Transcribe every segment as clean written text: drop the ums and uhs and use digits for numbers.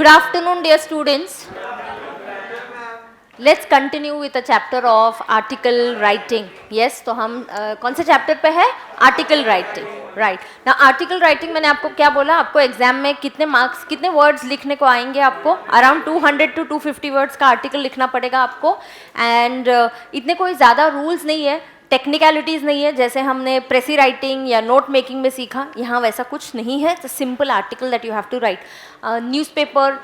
Good afternoon, dear students. Let's continue with the chapter of article writing. Yes, तो हम कौन से chapter पे है? Article writing. राइट ना, आर्टिकल राइटिंग मैंने आपको क्या बोला, आपको एग्जाम में कितने मार्क्स, कितने वर्ड्स लिखने को आएंगे आपको? अराउंड 200 to 250 वर्ड्स का आर्टिकल लिखना पड़ेगा आपको. एंड इतने कोई ज़्यादा रूल्स नहीं है, टेक्निकलिटीज़ नहीं है जैसे हमने प्रेसी राइटिंग या नोट मेकिंग में सीखा. यहाँ वैसा कुछ नहीं है. It's simple article that you have to write. Newspaper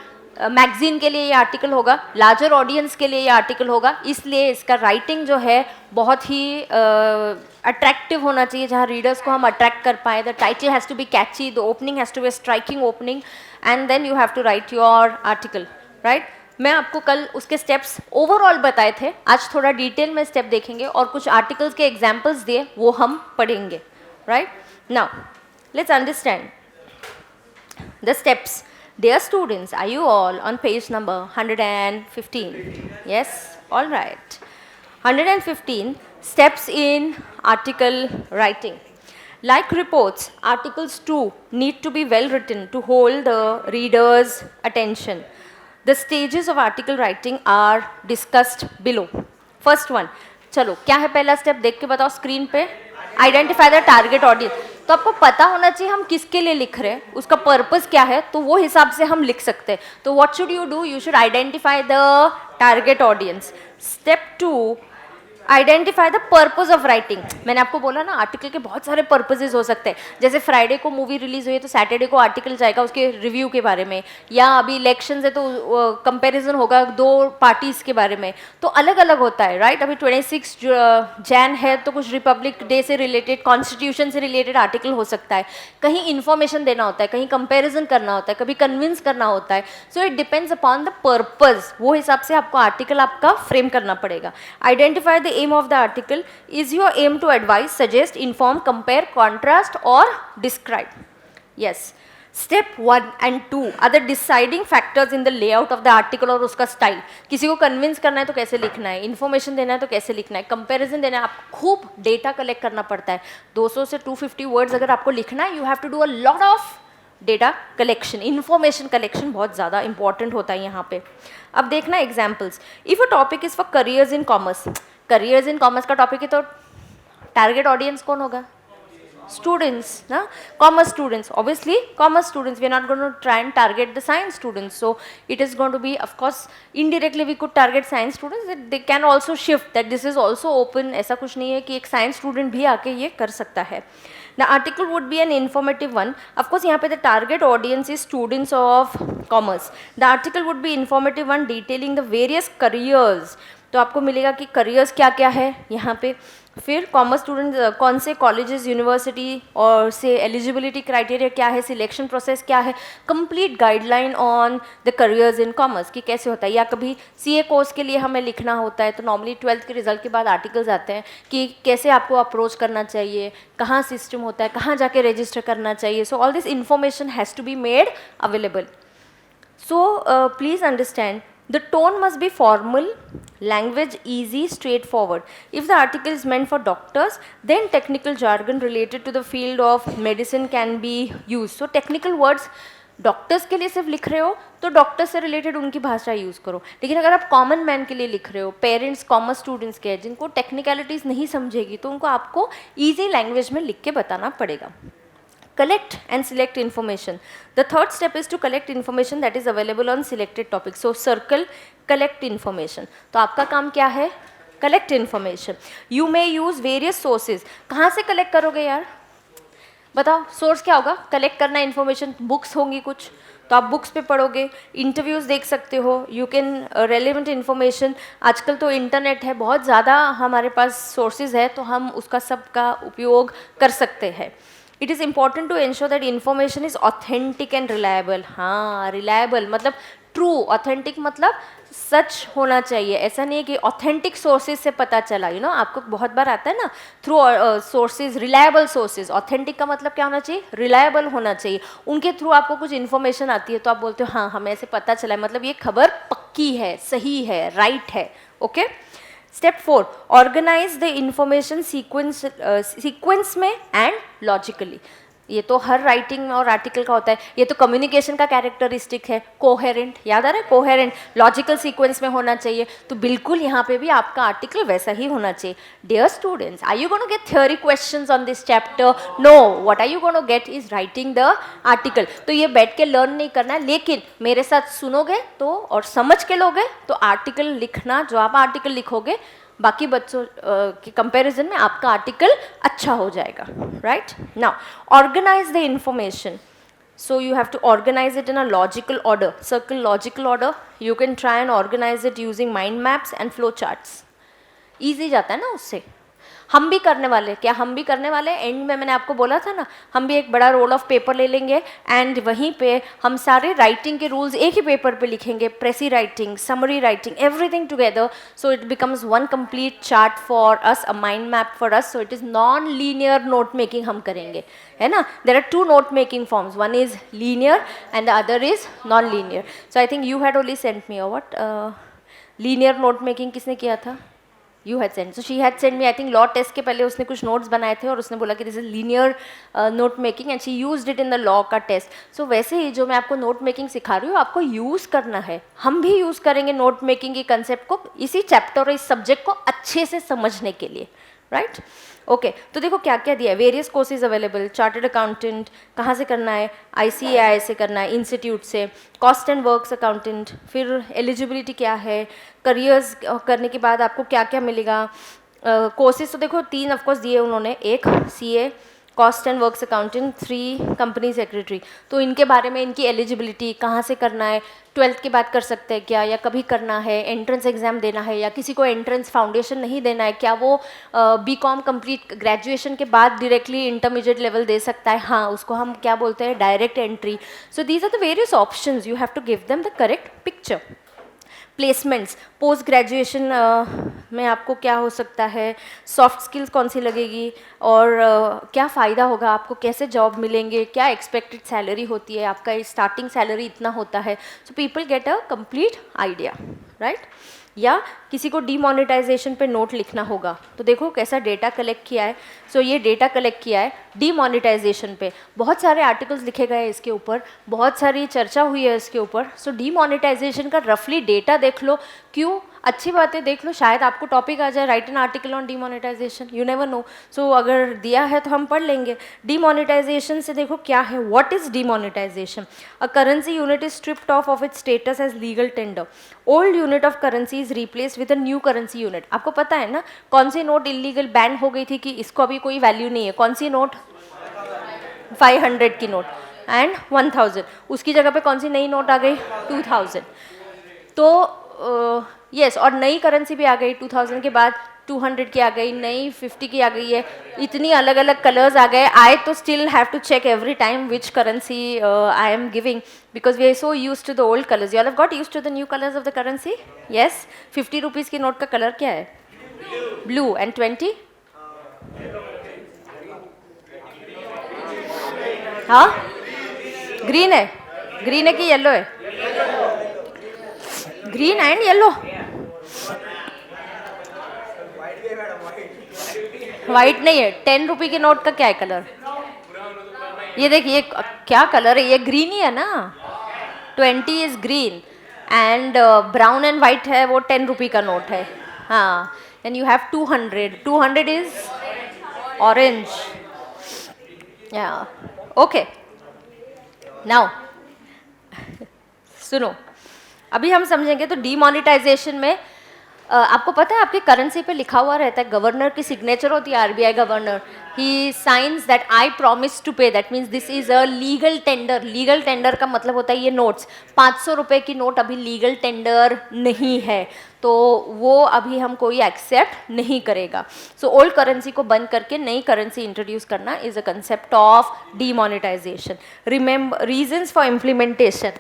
magazine के लिए ये आर्टिकल होगा, लार्जर ऑडियंस के लिए ये आर्टिकल होगा, इसलिए इसका राइटिंग जो है बहुत ही अट्रैक्टिव होना चाहिए, जहाँ रीडर्स को हम अट्रैक्ट कर पाए. The title has to be catchy, the opening has to be striking opening, and then you have to write your article. Right, मैं आपको कल उसके स्टेप्स ओवरऑल बताए थे, आज थोड़ा डिटेल में स्टेप देखेंगे और कुछ आर्टिकल्स के एग्जाम्पल्स दिए वो हम पढ़ेंगे. Right, now let's understand the steps. Dear students, are you all on page number 115? Yes? All right. 115 steps in article writing. Like reports, articles too need to be well written to hold the reader's attention. The stages of article writing are discussed below. First one, चलो क्या है पहला step, देख के बताओ screen पे. Identify the target audience. तो आपको पता होना चाहिए हम किसके लिए लिख रहे हैं, उसका पर्पस क्या है, तो वो हिसाब से हम लिख सकते हैं. तो what should you do? You should identify the target audience. Step 2, identify the purpose of writing. मैंने आपको बोला ना, आर्टिकल के बहुत सारे पर्पसेस हो सकते हैं. जैसे फ्राइडे को मूवी रिलीज हुई है तो सैटरडे को आर्टिकल जाएगा उसके रिव्यू के बारे में, या अभी इलेक्शंस है तो कंपैरिजन होगा दो पार्टीज़ के बारे में. तो अलग अलग होता है. राइट, अभी 26 जैन है तो कुछ रिपब्लिक डे से रिलेटेड, कॉन्स्टिट्यूशन से रिलेटेड आर्टिकल हो सकता है. कहीं इन्फॉर्मेशन देना होता है, कहीं कंपेरिजन करना होता है, कभी कन्विंस करना होता है. So it depends upon the purpose. वो हिसाब से आपको आर्टिकल आपका फ्रेम करना पड़ेगा. Identify the aim of the article. Is your aim to advise, suggest, inform, compare, contrast or describe? Yes. Step 1 and 2 are the deciding factors in the layout of the article और उसका style. किसी को convince करना है तो कैसे लिखना है, इन्फॉर्मेशन देना है तो कैसे लिखना है, कंपैरिजन देना है, आपको खूब डेटा कलेक्ट करना पड़ता है. 200 से 250 वर्ड्स अगर आपको लिखना है, you have to do a lot of data collection. Information collection बहुत ज़्यादा इंपॉर्टेंट होता है यहाँ पे. अब देखना examples. If a topic is for careers in commerce, careers in commerce का टॉपिक है तो टारगेट ऑडियंस कौन होगा? स्टूडेंट्स ना, commerce students. Obviously commerce students, we are not going to try and target the science students. So it is going to be, of course indirectly we could target science students. They can also shift, that this is also open. ऐसा कुछ नहीं है कि एक science student भी आके ये कर सकता है. The article would be an informative one. Of course, यहाँ पे the target audience is students of commerce. The article would be informative one detailing the various careers. तो आपको मिलेगा कि careers क्या क्या है यहाँ पे. फिर कॉमर्स स्टूडेंट कौन से कॉलेजेस, यूनिवर्सिटी और से एलिजिबिलिटी क्राइटेरिया क्या है, सिलेक्शन प्रोसेस क्या है, complete guideline on the careers in commerce कि कैसे होता है. या कभी सीए कोर्स के लिए हमें लिखना होता है तो नॉर्मली 12th के रिजल्ट के बाद आर्टिकल्स आते हैं कि कैसे आपको अप्रोच करना चाहिए, कहाँ सिस्टम होता है, कहाँ जाके रजिस्टर करना चाहिए. So all this information has to be made available. So please understand, the tone must be formal, language easy, straightforward. If the article is meant for doctors, then technical jargon related to the field of medicine can be used. So technical words doctors के लिए सिर्फ लिख रहे हो तो doctor से related उनकी भाषा यूज़ करो. लेकिन अगर आप कॉमन मैन के लिए लिख रहे हो, पेरेंट्स कॉमर्स स्टूडेंट्स के हैं जिनको टेक्निकलिटीज़ नहीं समझेगी, तो उनको आपको ईजी लैंग्वेज में लिख के बताना पड़ेगा. Collect and select information. The third step is to collect information that is available on selected topics. So circle collect information. तो आपका काम क्या है? Collect information. You may use various sources. कहाँ से collect करोगे यार? बताओ, सोर्स क्या होगा? कलेक्ट करना इन्फॉर्मेशन, बुक्स होंगी कुछ तो आप बुक्स पे पढ़ोगे, इंटरव्यूज़ देख सकते हो, यू कैन रेलिवेंट इन्फॉर्मेशन. आजकल तो इंटरनेट है, बहुत ज़्यादा हमारे पास सोर्सेज है, तो हम उसका सब का उपयोग कर सकते हैं. It is important to ensure that information is authentic and reliable. हाँ, रिलायबल मतलब ट्रू, ऑथेंटिक मतलब सच होना चाहिए. ऐसा नहीं है कि ऑथेंटिक सोर्सेज से पता चला. यू नो, आपको बहुत बार आता है ना, through sources, reliable sources. Authentic का मतलब क्या होना चाहिए? रिलायबल होना चाहिए. उनके थ्रू आपको कुछ इन्फॉर्मेशन आती है तो आप बोलते हो हाँ हमें ऐसे पता चला है, मतलब ये खबर पक्की है, सही है, राइट है. Okay. Step 4, organise the information sequence में एंड लॉजिकली. ये तो हर राइटिंग और आर्टिकल का होता है, ये तो कम्युनिकेशन का कैरेक्टरिस्टिक है, कोहेरेंट, याद आ रहा है, कोहेरेंट लॉजिकल सीक्वेंस में होना चाहिए, तो बिल्कुल यहाँ पे भी आपका आर्टिकल वैसा ही होना चाहिए. Dear students, are you gonna get theory questions on this chapter? No, what are you gonna get is writing the article. तो ये बैठ के लर्न नहीं करना है, लेकिन मेरे साथ सुनोगे तो और समझ के लोगे तो आर्टिकल लिखना, जो आप आर्टिकल लिखोगे बाकी बच्चों के कंपैरिजन में आपका आर्टिकल अच्छा हो जाएगा. Right now, organise the information. So you have to organize it in a logical order, circle logical order. You can try and organize it using mind maps and flow charts. Easy जाता है ना उससे. हम भी करने वाले, क्या हम भी करने वाले एंड में मैंने आपको बोला था ना, हम भी एक बड़ा रोल ऑफ पेपर ले लेंगे एंड वहीं पे हम सारे राइटिंग के रूल्स एक ही पेपर पे लिखेंगे, precis writing, summary writing, everything together, so it becomes one complete chart for us, a mind map for us. So it is non linear note making हम करेंगे, है ना. There are two note making forms, one is linear and the other is non linear. So I think you had only sent me what linear note making किसने किया था? You had sent. So she had sent me, I think law test के पहले उसने कुछ notes बनाए थे और उसने बोला कि this is linear note making and she used it in the law का test. So वैसे ही जो मैं आपको note making सिखा रही हूँ आपको use करना है, हम भी use करेंगे note making के concept को इसी chapter और इस subject को अच्छे से समझने के लिए. राइट ओके, तो देखो क्या क्या दिया है. Various courses available, chartered accountant कहाँ से करना है, ICAI से करना है, इंस्टीट्यूट से, कॉस्ट एंड वर्क्स अकाउंटेंट, फिर एलिजिबिलिटी क्या है, करियर्स करने के बाद आपको क्या क्या मिलेगा. कोर्सेज तो देखो 3 ऑफकोर्स दिए उन्होंने, एक CA, cost and works accountant, 3 company secretary. तो इनके बारे में, इनकी एलिजिबिलिटी कहाँ से करना है, 12th के बाद कर सकते हैं क्या, या कभी करना है, एंट्रेंस एग्जाम देना है, या किसी को एंट्रेंस फाउंडेशन नहीं देना है, क्या वो BCom कंप्लीट ग्रेजुएशन के बाद डायरेक्टली इंटरमीडिएट लेवल दे सकता है, हाँ उसको हम क्या बोलते हैं, direct entry. So these are the various options, you have to give them the correct picture. Placements, post graduation में आपको क्या हो सकता है, सॉफ्ट स्किल्स कौन सी लगेगी और क्या फ़ायदा होगा आपको, कैसे जॉब मिलेंगे, क्या एक्सपेक्टेड सैलरी होती है, आपका स्टार्टिंग सैलरी इतना होता है. So people get a complete idea. Right, या किसी को डीमोनेटाइजेशन पे नोट लिखना होगा तो देखो कैसा डेटा कलेक्ट किया है. सो ये डेटा कलेक्ट किया है डीमोनेटाइजेशन पे, बहुत सारे आर्टिकल्स लिखे गए हैं इसके ऊपर, बहुत सारी चर्चा हुई है इसके ऊपर. सो डीमोनेटाइजेशन का रफली डेटा देख लो. क्यों, अच्छी बात है, देख लो, शायद आपको टॉपिक आ जाए, write an article on demonetisation, you never know. So अगर दिया है तो हम पढ़ लेंगे. डीमोनेटाइजेशन से देखो क्या है, what is demonetisation. A currency unit is stripped of its status as legal tender. Old unit of currency is replaced with a new currency unit. आपको पता है ना कौन सी नोट इलीगल बैन हो गई थी कि इसको अभी कोई वैल्यू नहीं है, कौन सी नोट, 500 की नोट एंड 1000, उसकी जगह पे कौन सी नई नोट आ गई, 2000. तो यस, और नई करेंसी भी आ गई 2000 के बाद, 200 की आ गई, नई 50 की आ गई है, इतनी अलग अलग कलर्स आ गए. आई तो still have to check every time which currency I am giving because we are so use to the old colours. You have got use to the new colours of the currency. Yes, 50 rupees की note का colour क्या है, blue, and 20, हाँ green है, green है कि yellow है, green and yellow, white नहीं है. 10 रुपये के नोट का क्या है कलर, ये देखिए क्या कलर है, ये ग्रीन ही है ना, 20 is green and brown and white है, वो 10 रुपये का नोट है. हाँ, and you have 200 is orange. या ओके, नाउ सुनो, अभी हम समझेंगे. तो डीमोनेटाइजेशन में आपको पता है आपकी करेंसी पे लिखा हुआ रहता है, गवर्नर की सिग्नेचर होती है, RBI governor, he signs that I promise to pay, that means this is a legal tender. Legal tender का मतलब होता है ये नोट्स, 500 रुपये की नोट अभी लीगल टेंडर नहीं है, तो वो अभी हम कोई एक्सेप्ट नहीं करेगा. सो ओल्ड करेंसी को बंद करके नई करेंसी इंट्रोड्यूस करना is a concept of demonetisation. Remember reasons for implementation,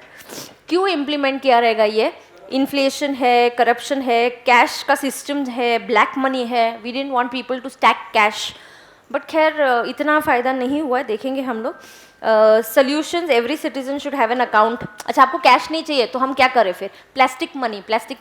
क्यों इम्प्लीमेंट किया रहेगा ये, इन्फ्लेशन है, करप्शन है, कैश का सिस्टम है, ब्लैक मनी है. We didn't want people to stack cash but खैर इतना फ़ायदा नहीं हुआ है, देखेंगे हम लोग. Solutions, every citizen should have an account. अच्छा, आपको कैश नहीं चाहिए तो हम क्या करें फिर? Plastic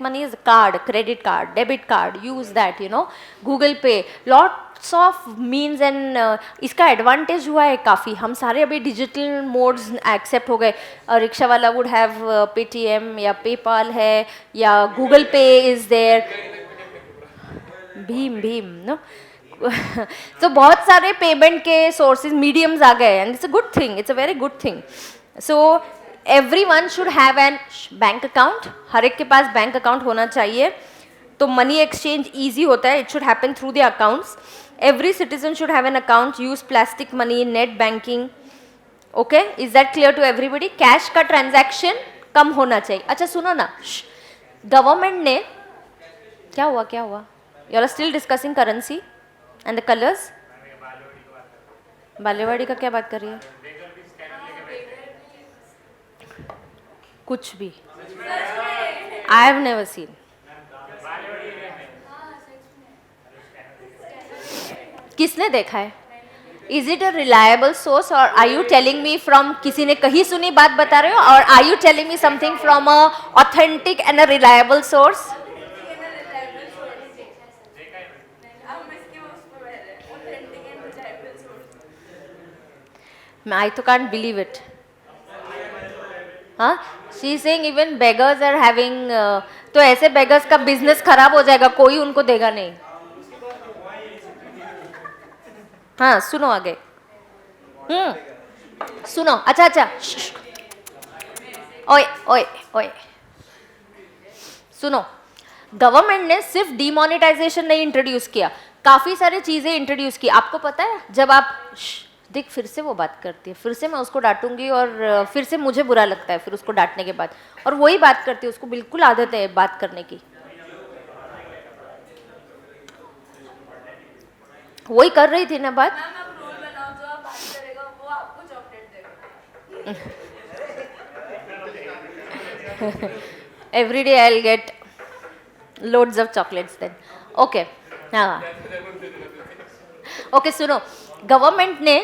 money is called, credit card, debit card, use that, you know. Google पे, लॉट्स ऑफ मीन्स एंड इसका एडवांटेज हुआ है काफ़ी. हम सारे अभी डिजिटल मोड्स एक्सेप्ट हो गए. रिक्शा वाला वुड हैव पेटीएम या पेपाल है या गूगल पे इज देयर, भीम नो. तो बहुत सारे पेमेंट के सोर्सेज, मीडियम्स आ गए and it's a good thing, it's a very good thing. So everyone should have an bank account. हर एक के पास बैंक अकाउंट होना चाहिए. तो मनी एक्सचेंज ईजी होता है. It should happen through the accounts. Every citizen should have an account. Use plastic money, net banking. Okay, is that clear to everybody? Cash का transaction कम होना चाहिए. अच्छा सुनो ना, गवर्नमेंट ने क्या हुआ? You are still discussing currency and the colours. Balewadi का क्या बात कर रही है? कुछ भी. I have never seen. किसने देखा है? Is it a reliable source और are you telling me from किसी ने कहीं सुनी बात बता रहे हो, और are you telling me something from a authentic and a reliable source? I तो can't believe it. हाँ, she is saying even beggars are having. तो ऐसे beggars का बिजनेस खराब हो जाएगा, कोई उनको देगा नहीं. हाँ सुनो आगे. सुनो. अच्छा. ओए सुनो. गवर्नमेंट ने सिर्फ डीमोनेटाइजेशन नहीं इंट्रोड्यूस किया, काफी सारी चीजें इंट्रोड्यूस की. आपको पता है, जब आप देख, फिर से वो बात करती है, फिर से मैं उसको डांटूंगी और फिर से मुझे बुरा लगता है फिर उसको डांटने के बाद, और वही बात करती है. उसको बिल्कुल आदत है बात करने की. वही कर रही थी ना बात. Every day I'll get loads of chocolates then. Okay. हाँ. ओके सुनो, गवर्नमेंट ने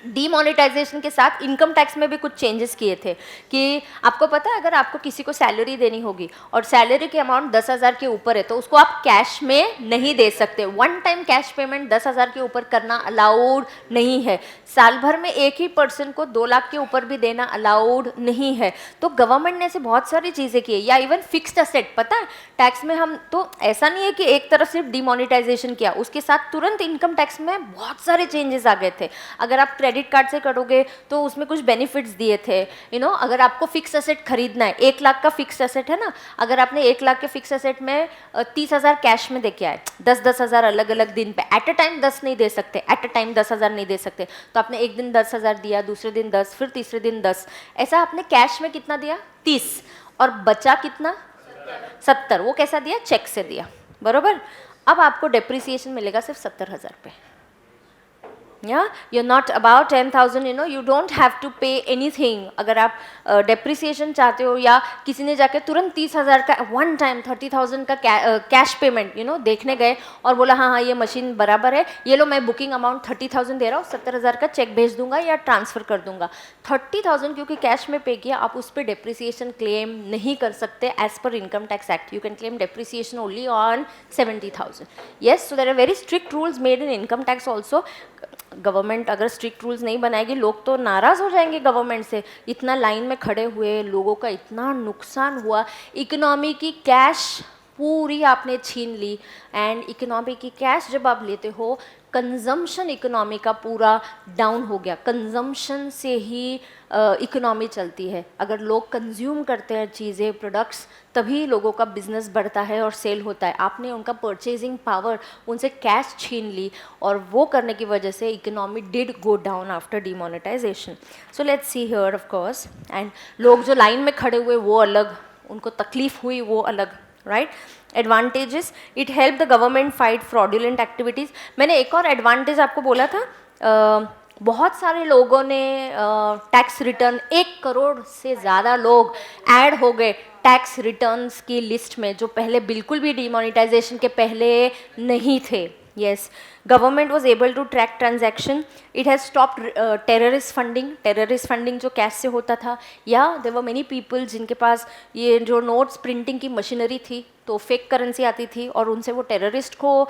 डीमोनेटाइजेशन के साथ इनकम टैक्स में भी कुछ चेंजेस किए थे. कि आपको पता है, अगर आपको किसी को सैलरी देनी होगी और सैलरी की अमाउंट 10,000 के ऊपर है तो उसको आप कैश में नहीं दे सकते. वन टाइम कैश पेमेंट 10,000 के ऊपर करना अलाउड नहीं है. साल भर में एक ही पर्सन को 2 लाख के ऊपर भी देना अलाउड नहीं है. तो गवर्नमेंट ने ऐसे बहुत सारी चीज़ें की है. या इवन फिक्स्ड असेट, पता है टैक्स में हम तो ऐसा नहीं है कि एक तरफ सिर्फ डीमोनेटाइजेशन किया, उसके साथ तुरंत इनकम टैक्स में बहुत सारे चेंजेस आ गए थे. अगर आप क्रेडिट कार्ड से करोगे तो उसमें कुछ बेनिफिट्स दिए थे. यू नो, अगर आपको फिक्स एसेट खरीदना है, 1 लाख का फिक्स एसेट है ना, अगर आपने 1 लाख के फिक्स एसेट में 30,000 कैश में देके आए, 10,000 अलग अलग दिन पे, एट अ टाइम 10 नहीं दे सकते, एट अ टाइम 10,000 नहीं दे सकते. तो आपने एक दिन 10,000 दिया, दूसरे दिन 10, फिर तीसरे दिन 10, ऐसा आपने कैश में कितना दिया? 30, और बचा कितना? 70. वो कैसा दिया? चेक से दिया, बरोबर. अब आपको डेप्रिसिएशन मिलेगा सिर्फ 70,000 पे. you're not about 10,000, you know, you don't have to pay anything. अगर आप डेप्रिसिएशन चाहते हो या किसी ने जाके तुरंत 30,000 का वन टाइम 30,000 का कैश पेमेंट, यू नो, देखने गए और बोला हाँ ये मशीन बराबर है, ये लो मैं बुकिंग अमाउंट 30,000 दे रहा हूँ, 70,000 का चेक भेज दूंगा या ट्रांसफर कर दूंगा. 30,000 क्योंकि कैश में पे किया, आप उस पर डेप्रिसिएशन क्लेम नहीं कर सकते. As per income tax act you can claim depreciation only on 70,000. Yes, so there are very strict rules made in income tax also. Government अगर स्ट्रिक्ट रूल्स नहीं बनाएगी, लोग तो नाराज़ हो जाएंगे गवर्नमेंट से. इतना लाइन में खड़े हुए लोगों का इतना नुकसान हुआ, इकोनॉमी की कैश पूरी आपने छीन ली. एंड इकोनॉमी की कैश जब आप लेते हो, कंजम्पशन इकोनॉमी का पूरा डाउन हो गया. कंजम्पशन से ही इकोनॉमी चलती है. अगर लोग कंज्यूम करते हैं चीज़ें, प्रोडक्ट्स, तभी लोगों का बिजनेस बढ़ता है और सेल होता है. आपने उनका परचेजिंग पावर, उनसे कैश छीन ली, और वो करने की वजह से economy did go down after demonetisation. So let's see here of course. And लोग जो लाइन में खड़े हुए वो अलग, उनको तकलीफ हुई वो अलग, right. Advantages, it help the government fight fraudulent activities. मैंने एक और एडवांटेज आपको बोला था, बहुत सारे लोगों ने टैक्स रिटर्न, 1 करोड़ से ज़्यादा लोग ऐड हो गए टैक्स रिटर्न्स की लिस्ट में, जो पहले बिल्कुल भी डीमोनेटाइजेशन के पहले नहीं थे. Yes, government was able to track transaction. It has stopped terrorist funding. Terrorist funding जो कैश से होता था, या there were many people जिनके पास ये जो नोट्स प्रिंटिंग की मशीनरी थी, तो फेक करेंसी आती थी और उनसे वो टेररिस्ट को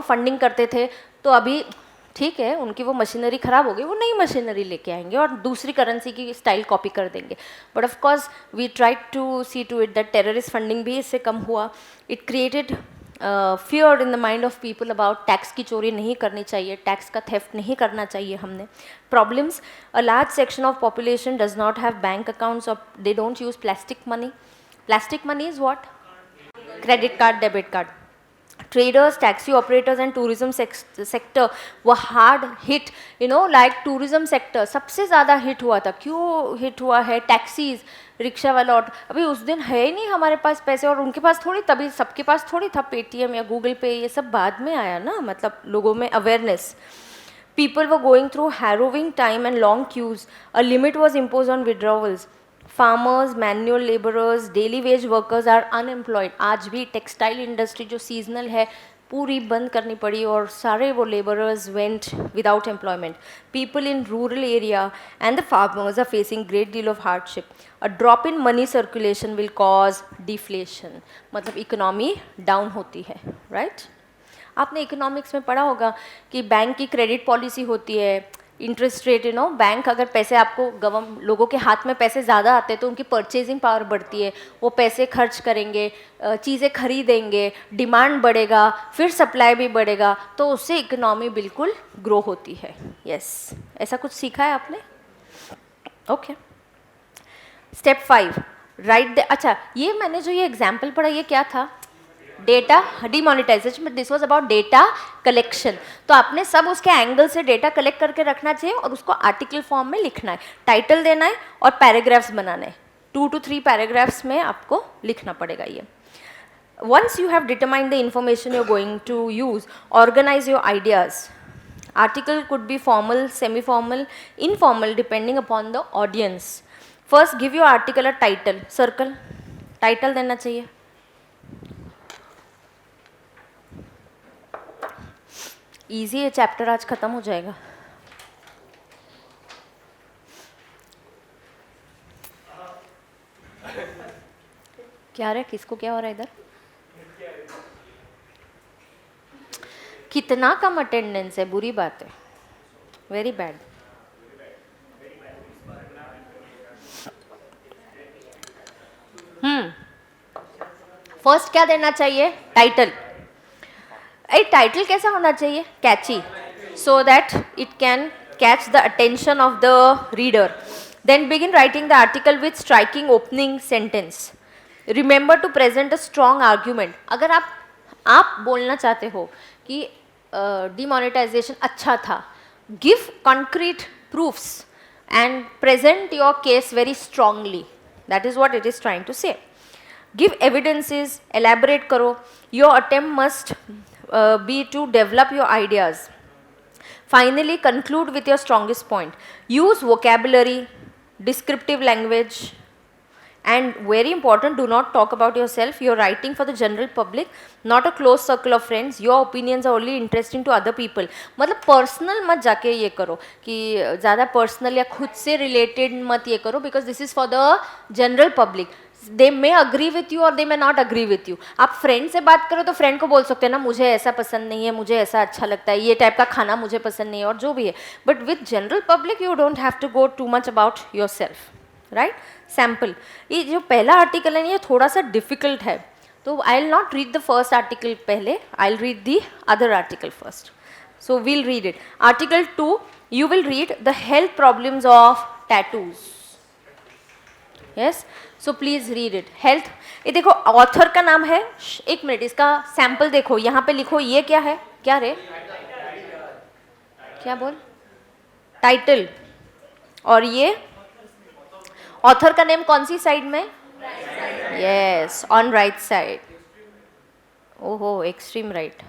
फंडिंग करते थे. तो अभी ठीक है, उनकी वो मशीनरी ख़राब हो गई, वो नई मशीनरी लेके आएंगे और दूसरी करेंसी की स्टाइल कॉपी कर देंगे. But of course we try to see to it that terrorist funding भी इससे कम हुआ. It created fear in the mind of people about tax की चोरी नहीं करनी चाहिए, टैक्स का थेफ्ट नहीं करना चाहिए हमने. Problems, a large section of population does not have bank accounts और they don't use plastic money. Plastic money is what? Credit card, debit card. Traders, taxi operators and tourism sector were hard hit. Like tourism sector सबसे ज़्यादा hit हुआ था. क्यों hit हुआ है? Taxis, rickshaw वाला, auto. अभी उस दिन है ही नहीं हमारे पास पैसे, और उनके पास थोड़ी, तभी सबके पास थोड़ी था पेटीएम या गूगल पे, ये सब बाद में आया ना, मतलब लोगों में awareness. People were going through harrowing time and long queues. A limit was imposed on withdrawals. Farmers, manual labourers, daily wage workers are unemployed. आज भी टेक्सटाइल इंडस्ट्री जो सीजनल है पूरी बंद करनी पड़ी और सारे वो labourers went without employment. People in rural area and the farmers are facing great deal of hardship. A drop in money circulation will cause deflation. मतलब इकोनॉमी डाउन होती है, राइट? आपने इकोनॉमिक्स में पढ़ा होगा कि बैंक की क्रेडिट पॉलिसी होती है, इंटरेस्ट रेट. बैंक अगर पैसे आपको लोगों के हाथ में पैसे ज़्यादा आते हैं तो उनकी परचेजिंग पावर बढ़ती है, वो पैसे खर्च करेंगे, चीज़ें खरीदेंगे, डिमांड बढ़ेगा, फिर सप्लाई भी बढ़ेगा, तो उससे इकोनॉमी बिल्कुल ग्रो होती है. यस, ऐसा कुछ सीखा है आपने? ओके. Step 5, right. अच्छा, ये मैंने जो ये एग्जाम्पल पढ़ा, ये क्या था? Data demonetisation. This was about data collection. तो आपने सब उसके एंगल से डेटा कलेक्ट करके रखना चाहिए और उसको आर्टिकल फॉर्म में लिखना है, टाइटल देना है और पैराग्राफ्स बनाने हैं. 2 to 3 पैराग्राफ्स में आपको लिखना पड़ेगा ये. Once you have determined the information you're going to use, organize your ideas. Article could be formal, semi-formal, informal depending upon the audience. First, give your article a title. Circle. Title देना चाहिए. Easy है, chapter आज खत्म हो जाएगा. क्या रहा है? किसको क्या हो रहा है इधर? कितना कम अटेंडेंस है, बुरी बात है, वेरी बैड. फर्स्ट क्या देना चाहिए? टाइटल. टाइटल कैसा होना चाहिए? Catchy, so that it can catch the attention of the reader. Then begin writing the article with striking opening sentence. Remember to present a strong argument. अगर आप बोलना चाहते हो कि डिमोनेटाइजेशन अच्छा था, give concrete proofs and present your case very strongly. That is what it is trying to say. Give evidences, elaborate करो. Your attempt must be to develop your ideas. Finally, conclude with your strongest point. Use vocabulary, descriptive language, and very important, do not talk about yourself. You're writing for the general public, not a close circle of friends. Your opinions are only interesting to other people. मतलब personal मत जाके ये करो कि ज़्यादा personal या खुद से रिलेटेड मत ये करो, because this is for the general public. They may agree with you और they may not agree with you. आप फ्रेंड से बात करो तो फ्रेंड को बोल सकते हैं ना, मुझे ऐसा पसंद नहीं है, मुझे ऐसा अच्छा लगता है, ये टाइप का खाना मुझे पसंद नहीं है, और जो भी है. But with general public you don't have to go too much about yourself, right. Sample, ये जो पहला आर्टिकल है ये थोड़ा सा डिफिकल्ट है, तो I will not read the first article पहले, I will read the other article first. So we'll read it. Article 2, you will read the health problems of tattoos. Yes, so please read it. Health, ये देखो author का नाम है, एक minute, इसका sample देखो, यहाँ पे लिखो ये क्या है? क्या रे? क्या बोल? टाइटल. और ये ऑथर का नेम कौन सी साइड में? Yes, on right side. ओहो, extreme right.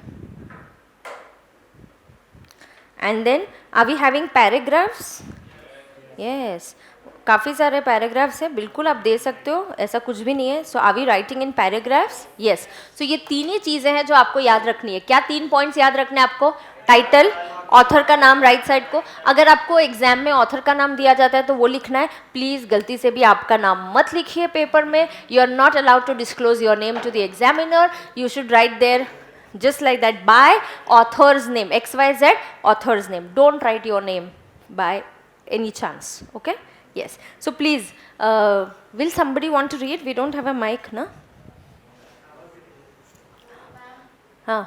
And then are we having paragraphs? Yes. काफ़ी सारे पैराग्राफ्स हैं, बिल्कुल आप दे सकते हो, ऐसा कुछ भी नहीं है. So are we writing in paragraphs? Yes. So ये तीन ही चीज़ें हैं जो आपको याद रखनी है. क्या 3 पॉइंट्स याद रखने हैं आपको? टाइटल, ऑथर का नाम राइट साइड को. अगर आपको एग्जाम में ऑथर का नाम दिया जाता है तो वो लिखना है. प्लीज़ गलती से भी आपका नाम मत लिखिए पेपर में. You are not allowed to disclose your name to the examiner. You should write there just like that, by author's name, XYZ author's name. Don't write your name by any chance. Okay? Yes. So please, will somebody want to read? We don't have a mic, na? हाँ.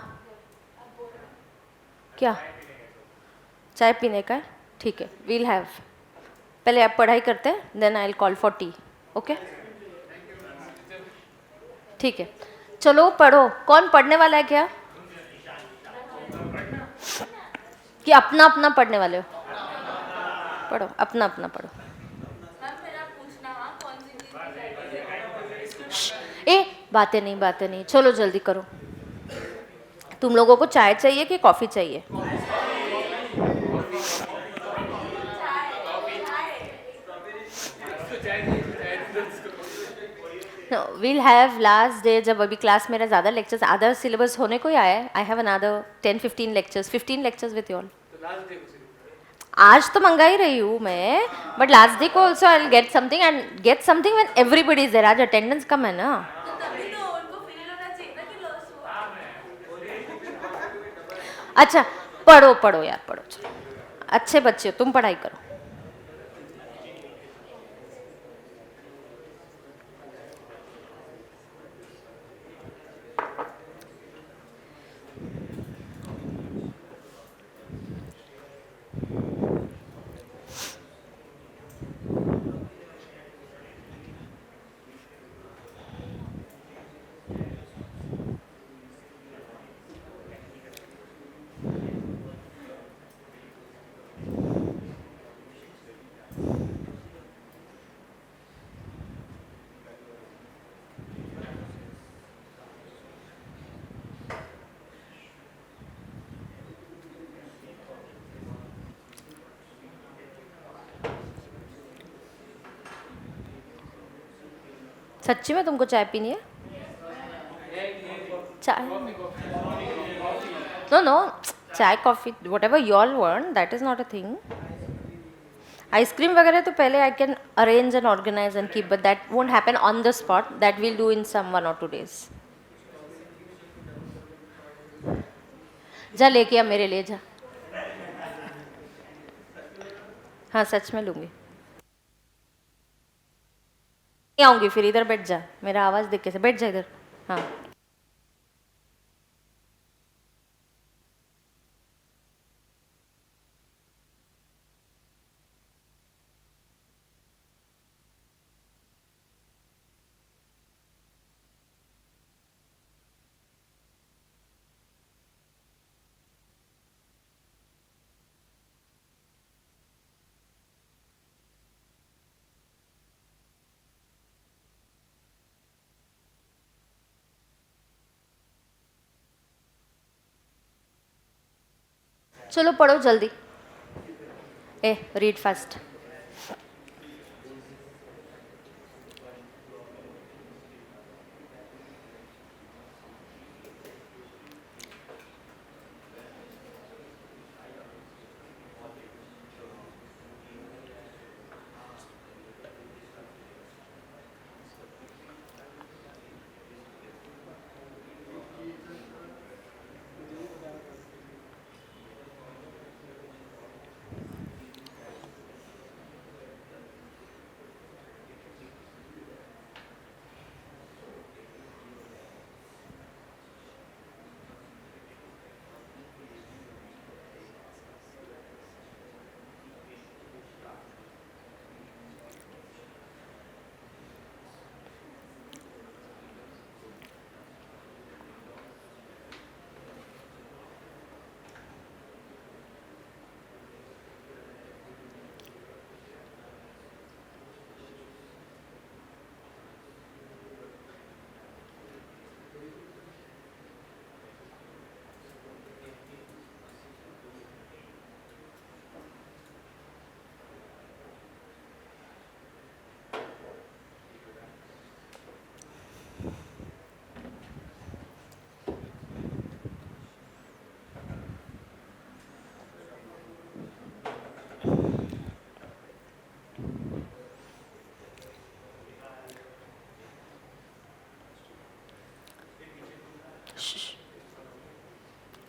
क्या? चाय पीने का है? ठीक है. We'll have. पहले आप पढ़ाई करते हैं, then I'll call for tea. Okay? ठीक है. चलो पढ़ो. कौन पढ़ने वाला है क्या? कि अपना अपना पढ़ने वाले हो? पढ़ो, अपना अपना पढ़ो. ए बातें नहीं, चलो जल्दी करो. तुम लोगों को चाय चाहिए कि कॉफी चाहिए? वील हैव लास्ट डे, जब अभी क्लास मेरा ज़्यादा लेक्चर्स, आधा सिलेबस होने को ही आया है. I have another 10-15 lectures, 15 lectures with you all. आज तो मंगा ही रही हूँ मैं, बट लास्ट डे को also I will get something when everybody is there. आज अटेंडेंस कम है ना. अच्छा पढ़ो यार, पढ़ो. चलो अच्छे बच्चे हो तुम, पढ़ाई करो. सच्ची में तुमको चाय पीनी है? चाय? No, chai coffee whatever you all want, that is not a thing. Ice cream वगैरह तो पहले I can arrange and organise and keep, but that won't happen on the spot. That will do in some 1 or 2 days. जा लेके आ, मेरे लिए जा. हाँ सच में लूँगी. नहीं आऊँगी फिर. इधर बैठ जा, मेरा आवाज़ देख कैसे. बैठ जा इधर. हाँ चलो पढ़ो जल्दी. A read fast.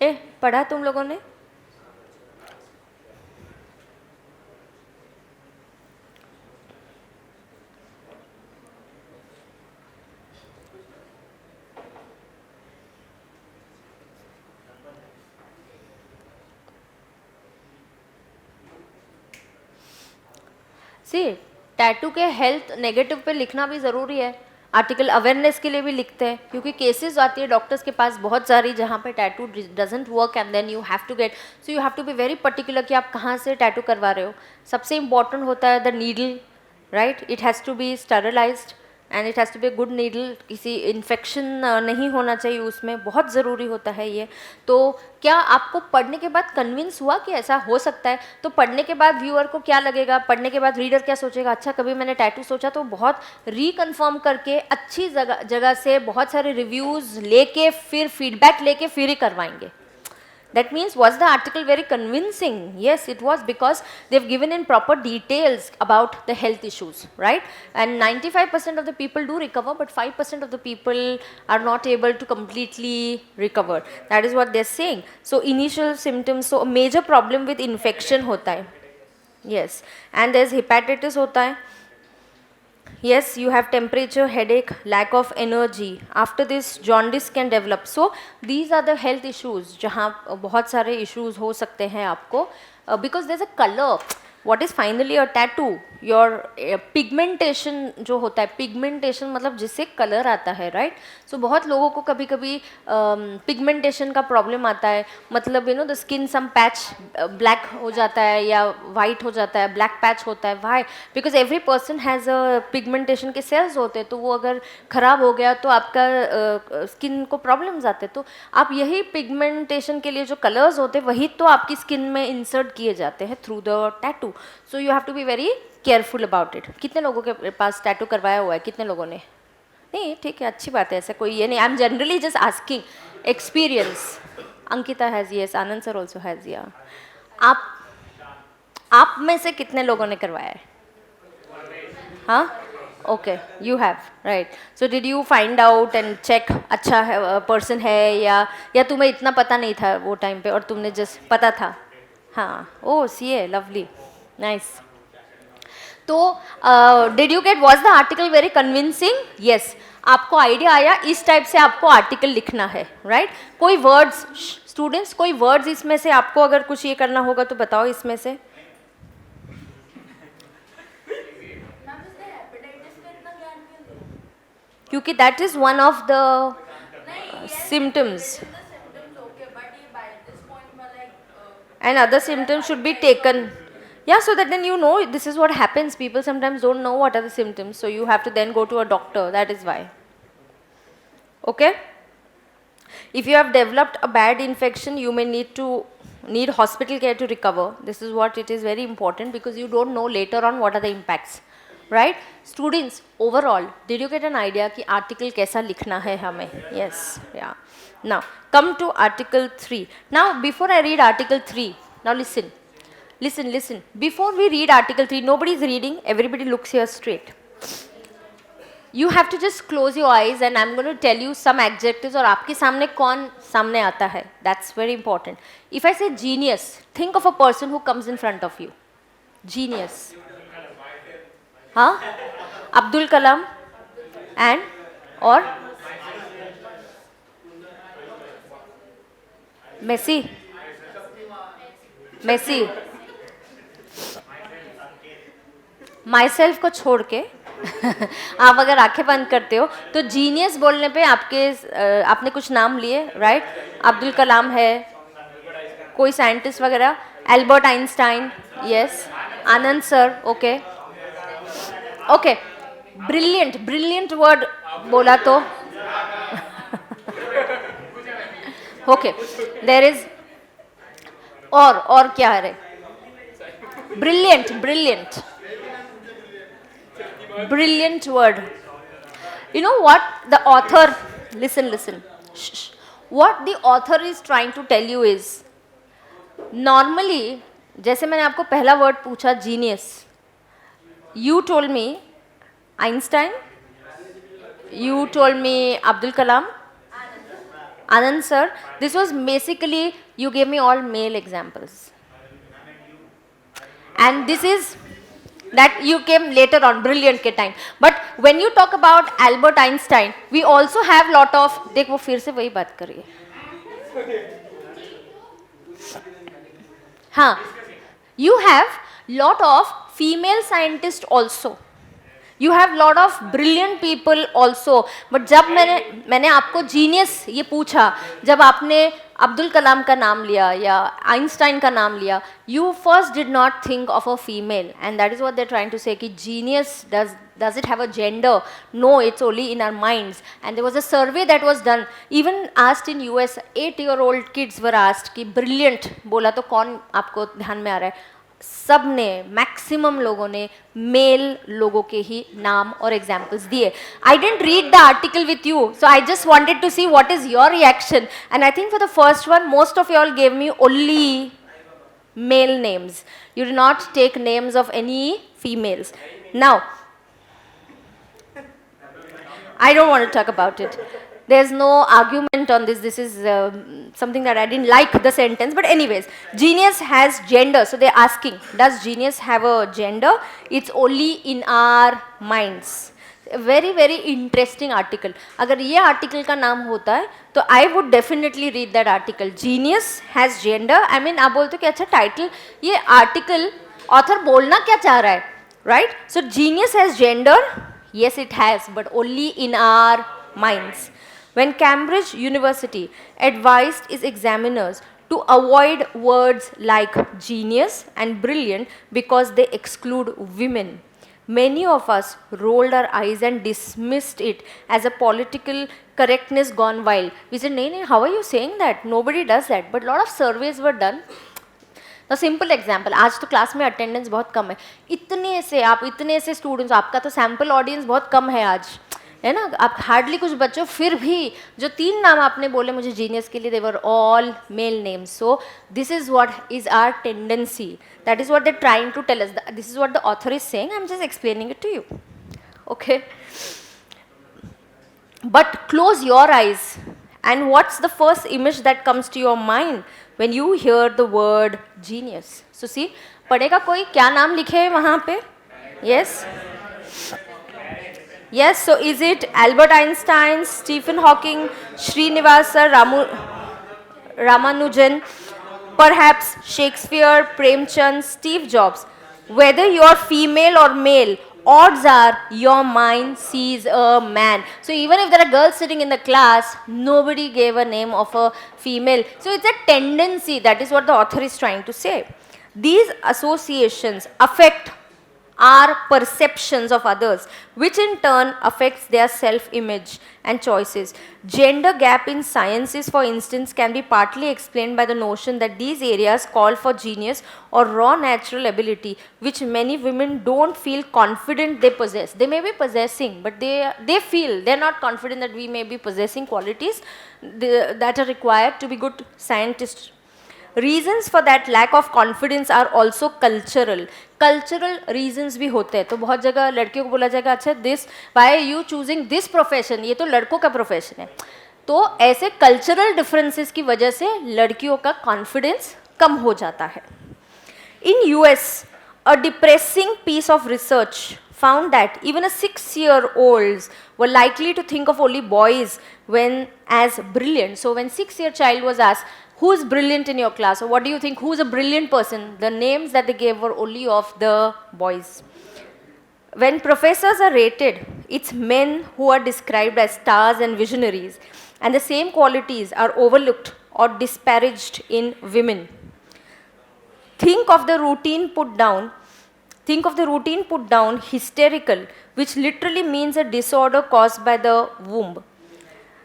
ए पढ़ा तुम लोगों ने? सी टैटू के हेल्थ नेगेटिव पे लिखना भी ज़रूरी है, आर्टिकल अवेयरनेस के लिए भी लिखते हैं, क्योंकि केसेस आती है डॉक्टर्स के पास बहुत सारी जहाँ पे tattoo doesn't work and then you have to get, so you have to be very particular कि आप कहाँ से टैटू करवा रहे हो. सबसे इंपॉर्टेंट होता है the needle, right? It has to be sterilised and it has to be good needle, किसी इन्फेक्शन नहीं होना चाहिए उसमें, बहुत ज़रूरी होता है ये. तो क्या आपको पढ़ने के बाद कन्विंस हुआ कि ऐसा हो सकता है? तो पढ़ने के बाद व्यूअर को क्या लगेगा, पढ़ने के बाद रीडर क्या सोचेगा, अच्छा कभी मैंने टैटू सोचा, तो बहुत रिकन्फर्म करके अच्छी जगह से बहुत सारे रिव्यूज़ लेके फिर फीडबैक लेके फिर ही करवाएंगे. That means, was the article very convincing? Yes, it was, because they've given in proper details about the health issues, right? And 95% of the people do recover, but 5% of the people are not able to completely recover. That is what they're saying. So initial symptoms, so a major problem with infection hota hai. Yes, and there's hepatitis hota hai. Yes, you have temperature, headache, lack of energy. After this, jaundice can develop. So these are the health issues जहाँ बहुत सारे issues हो सकते हैं आपको, because there's a color. What is finally a tattoo? Your pigmentation जो होता है, pigmentation मतलब जिससे कलर आता है, right? So बहुत लोगों को कभी कभी pigmentation का problem आता है, मतलब the skin some patch black हो जाता है या white हो जाता है, black patch होता है. Why? Because every person has a pigmentation के cells होते हैं, तो वो अगर ख़राब हो गया तो आपका skin को problems आते हैं. तो आप यही pigmentation के लिए जो colors होते हैं वही तो आपकी skin में insert किए जाते हैं through the tattoo. So you have to be very careful about it. कितने लोगों के पास टैटू करवाया हुआ है? कितने लोगों ने? नहीं, ठीक है, अच्छी बात है, ऐसा कोई ये नहीं. I am generally just asking experience. Ankita has, yes, Anand sir also has. या आप में से कितने लोगों ने करवाया है? हाँ, okay, you have, right. So did you find out and check अच्छा है पर्सन है, या तुम्हें इतना पता नहीं था वो टाइम पे और तुमने जस्ट पता था? हाँ, ओ सी ए, लवली, नाइस. तो did you get, was the article very convincing? Yes. आपको आइडिया आया इस टाइप से आपको आर्टिकल लिखना है, राइट? कोई वर्ड्स स्टूडेंट्स, कोई वर्ड्स इसमें से आपको अगर कुछ ये करना होगा तो बताओ इसमें से. क्योंकि that is one of the symptoms and other symptoms should be taken. Yeah, so that then you know this is what happens. People sometimes don't know what are the symptoms, so you have to then go to a doctor. That is why. Okay? If you have developed a bad infection, you may need hospital care to recover. This is what it is very important, because you don't know later on what are the impacts. Right? Students, overall, did you get an idea कि article कैसा लिखना है हमें? Yes, yeah. Now, come to article 3. Now, before I read article 3, now listen. Listen. Before we read article 3, nobody is reading, everybody looks here straight. You have to just close your eyes and I'm going to tell you some adjectives और आपके सामने कौन सामने आता है. That's very important. If I say genius, think of a person who comes in front of you. Genius. हाँ? Abdul Kalam and और Messi. My self को छोड़ के आप अगर आंखें बंद करते हो तो जीनियस बोलने पे आपने कुछ नाम लिए, राइट? अब्दुल कलाम है, कोई साइंटिस्ट वगैरह, एल्बर्ट आइंस्टाइन, यस, आनंद सर, ओके. ब्रिलियंट वर्ड बोला तो ओके. देयर इज और क्या है? Brilliant word. You know what the author, listen. Shh. What the author is trying to tell you is, normally, जैसे मैंने आपको पहला वर्ड पूछा genius, you told me Einstein, you told me Abdul Kalam, Anand sir, this was basically, you gave me all male examples. And this is that you came later on, brilliant के time. But when you talk about Albert Einstein, we also have lot of, देख वो फिर से वही बात कर रही है. हाँ, you have lot of female scientists also. You have lot of brilliant people also. But जब मैंने आपको genius ये पूछा, जब आपने अब्दुल कलाम का नाम लिया या आइंस्टाइन का नाम लिया, you first did not think of a female, and that is what they're trying to say कि genius does it have a gender? No, it's only in our minds. And there was a survey that was done, even asked in US, 8-year-old kids were asked कि brilliant बोला तो कौन आपको ध्यान में आ रहा है? सब ने, मैक्सिमम लोगों ने मेल लोगों के ही नाम और एग्जाम्पल्स दिए. I didn't read the article with you, so I just wanted to see what is your reaction. And I think for the first one, most of you all gave me only male names. You do not take names of any females. Now I don't want to talk about it. There's no argument on this. This is something that I didn't like the sentence. But anyways, genius has gender. So they're asking, does genius have a gender? It's only in our minds. A very, very interesting article. अगर ये article का नाम होता है, तो I would definitely read that article. Genius has gender. I mean, आप बोलते हो कि अच्छा title, ये article, author बोलना क्या चाह रहा है, right? So genius has gender. Yes, it has, but only in our minds. When Cambridge University advised its examiners to avoid words like genius and brilliant because they exclude women, many of us rolled our eyes and dismissed it as a political correctness gone wild. We said, "Nee, how are you saying that? Nobody does that." But a lot of surveys were done. तो simple example, आज तो class में attendance बहुत कम है, इतने से students, आपका तो सैम्पल ऑडियंस बहुत कम है आज, है ना, आप हार्डली कुछ बच्चों, फिर भी जो 3 नाम आपने बोले मुझे जीनियस के लिए, they were all male names. So this is what is our tendency, that is what they trying to tell us, this is what the author is saying, I am just explaining it to you. Okay, but close your eyes and what's the first image that comes to your mind when you hear the word genius? So see, पढ़ेगा कोई, क्या नाम लिखे है वहाँ पे? Yes? Yes, so is it Albert Einstein, Stephen Hawking, Srinivasa Ramanujan, perhaps Shakespeare, Premchand, Steve Jobs? Whether you're female or male, odds are your mind sees a man. So even if there are girls sitting in the class, nobody gave a name of a female. So it's a tendency, that is what the author is trying to say. These associations affect our perceptions of others, which in turn affects their self-image and choices. Gender gap in sciences, for instance, can be partly explained by the notion that these areas call for genius or raw natural ability, which many women don't feel confident they possess. They may be possessing, but they feel they're not confident that we may be possessing qualities that are required to be good scientists. Reasons for that lack of confidence are also cultural. Cultural reasons भी होते हैं. तो बहुत जगह लड़कियों को बोला जाएगा, अच्छा this, why are you choosing this profession? ये तो लड़कों का profession है. तो ऐसे cultural differences की वजह से लड़कियों का confidence कम हो जाता है. In US, a depressing piece of research found that even a 6-year-olds were likely to think of only boys when as brilliant. So when 6-year child was asked, who is brilliant in your class, or what do you think, who is a brilliant person, the names that they gave were only of the boys. When professors are rated, it's men who are described as stars and visionaries, and the same qualities are overlooked or disparaged in women. Think of the routine put down hysterical, which literally means a disorder caused by the womb.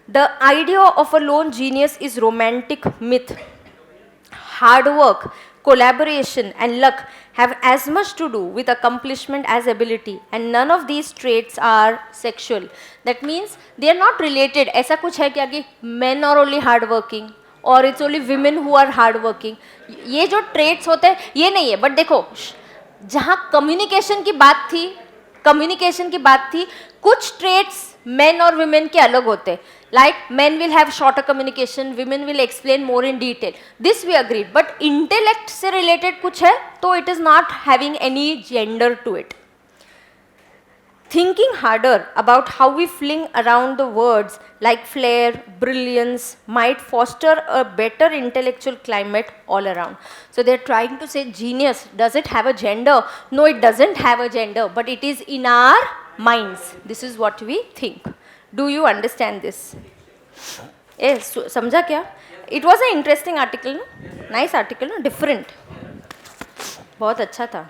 The idea of a lone genius is romantic myth. Hard work, collaboration, and luck have as much to do with accomplishment as ability, and none of these traits are sexual. That means they are not related. ऐसा कुछ है क्या कि men are only hardworking और it's only women who are hardworking? ये जो traits होते हैं ये नहीं है. But देखो, जहाँ communication की बात थी, कुछ traits men और women के अलग होते हैं. Like men will have shorter communication, women will explain more in detail. This we agreed. But intellect से related कुछ है तो it is not having any gender to it. Thinking harder about how we fling around the words like flair, brilliance might foster a better intellectual climate all around. So they're trying to say genius, does it have a gender? No, it doesn't have a gender, but it is in our minds. This is what we think. Do you understand this? Yes, समझा क्या? It was an interesting article, no? Nice article, no? Different. बहुत अच्छा था.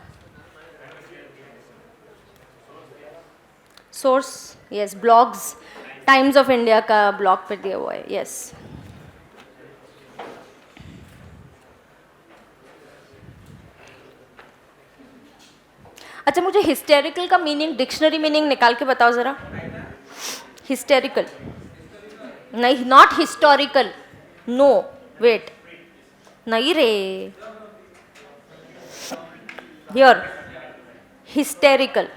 Source yes blogs times of India का blog पे दिया हुआ है यस अच्छा मुझे हिस्टेरिकल का मीनिंग डिक्शनरी मीनिंग निकाल के बताओ ज़रा हिस्टेरिकल नहीं नॉट हिस्टोरिकल नो वेट नहीं रे हियर हिस्टेरिकल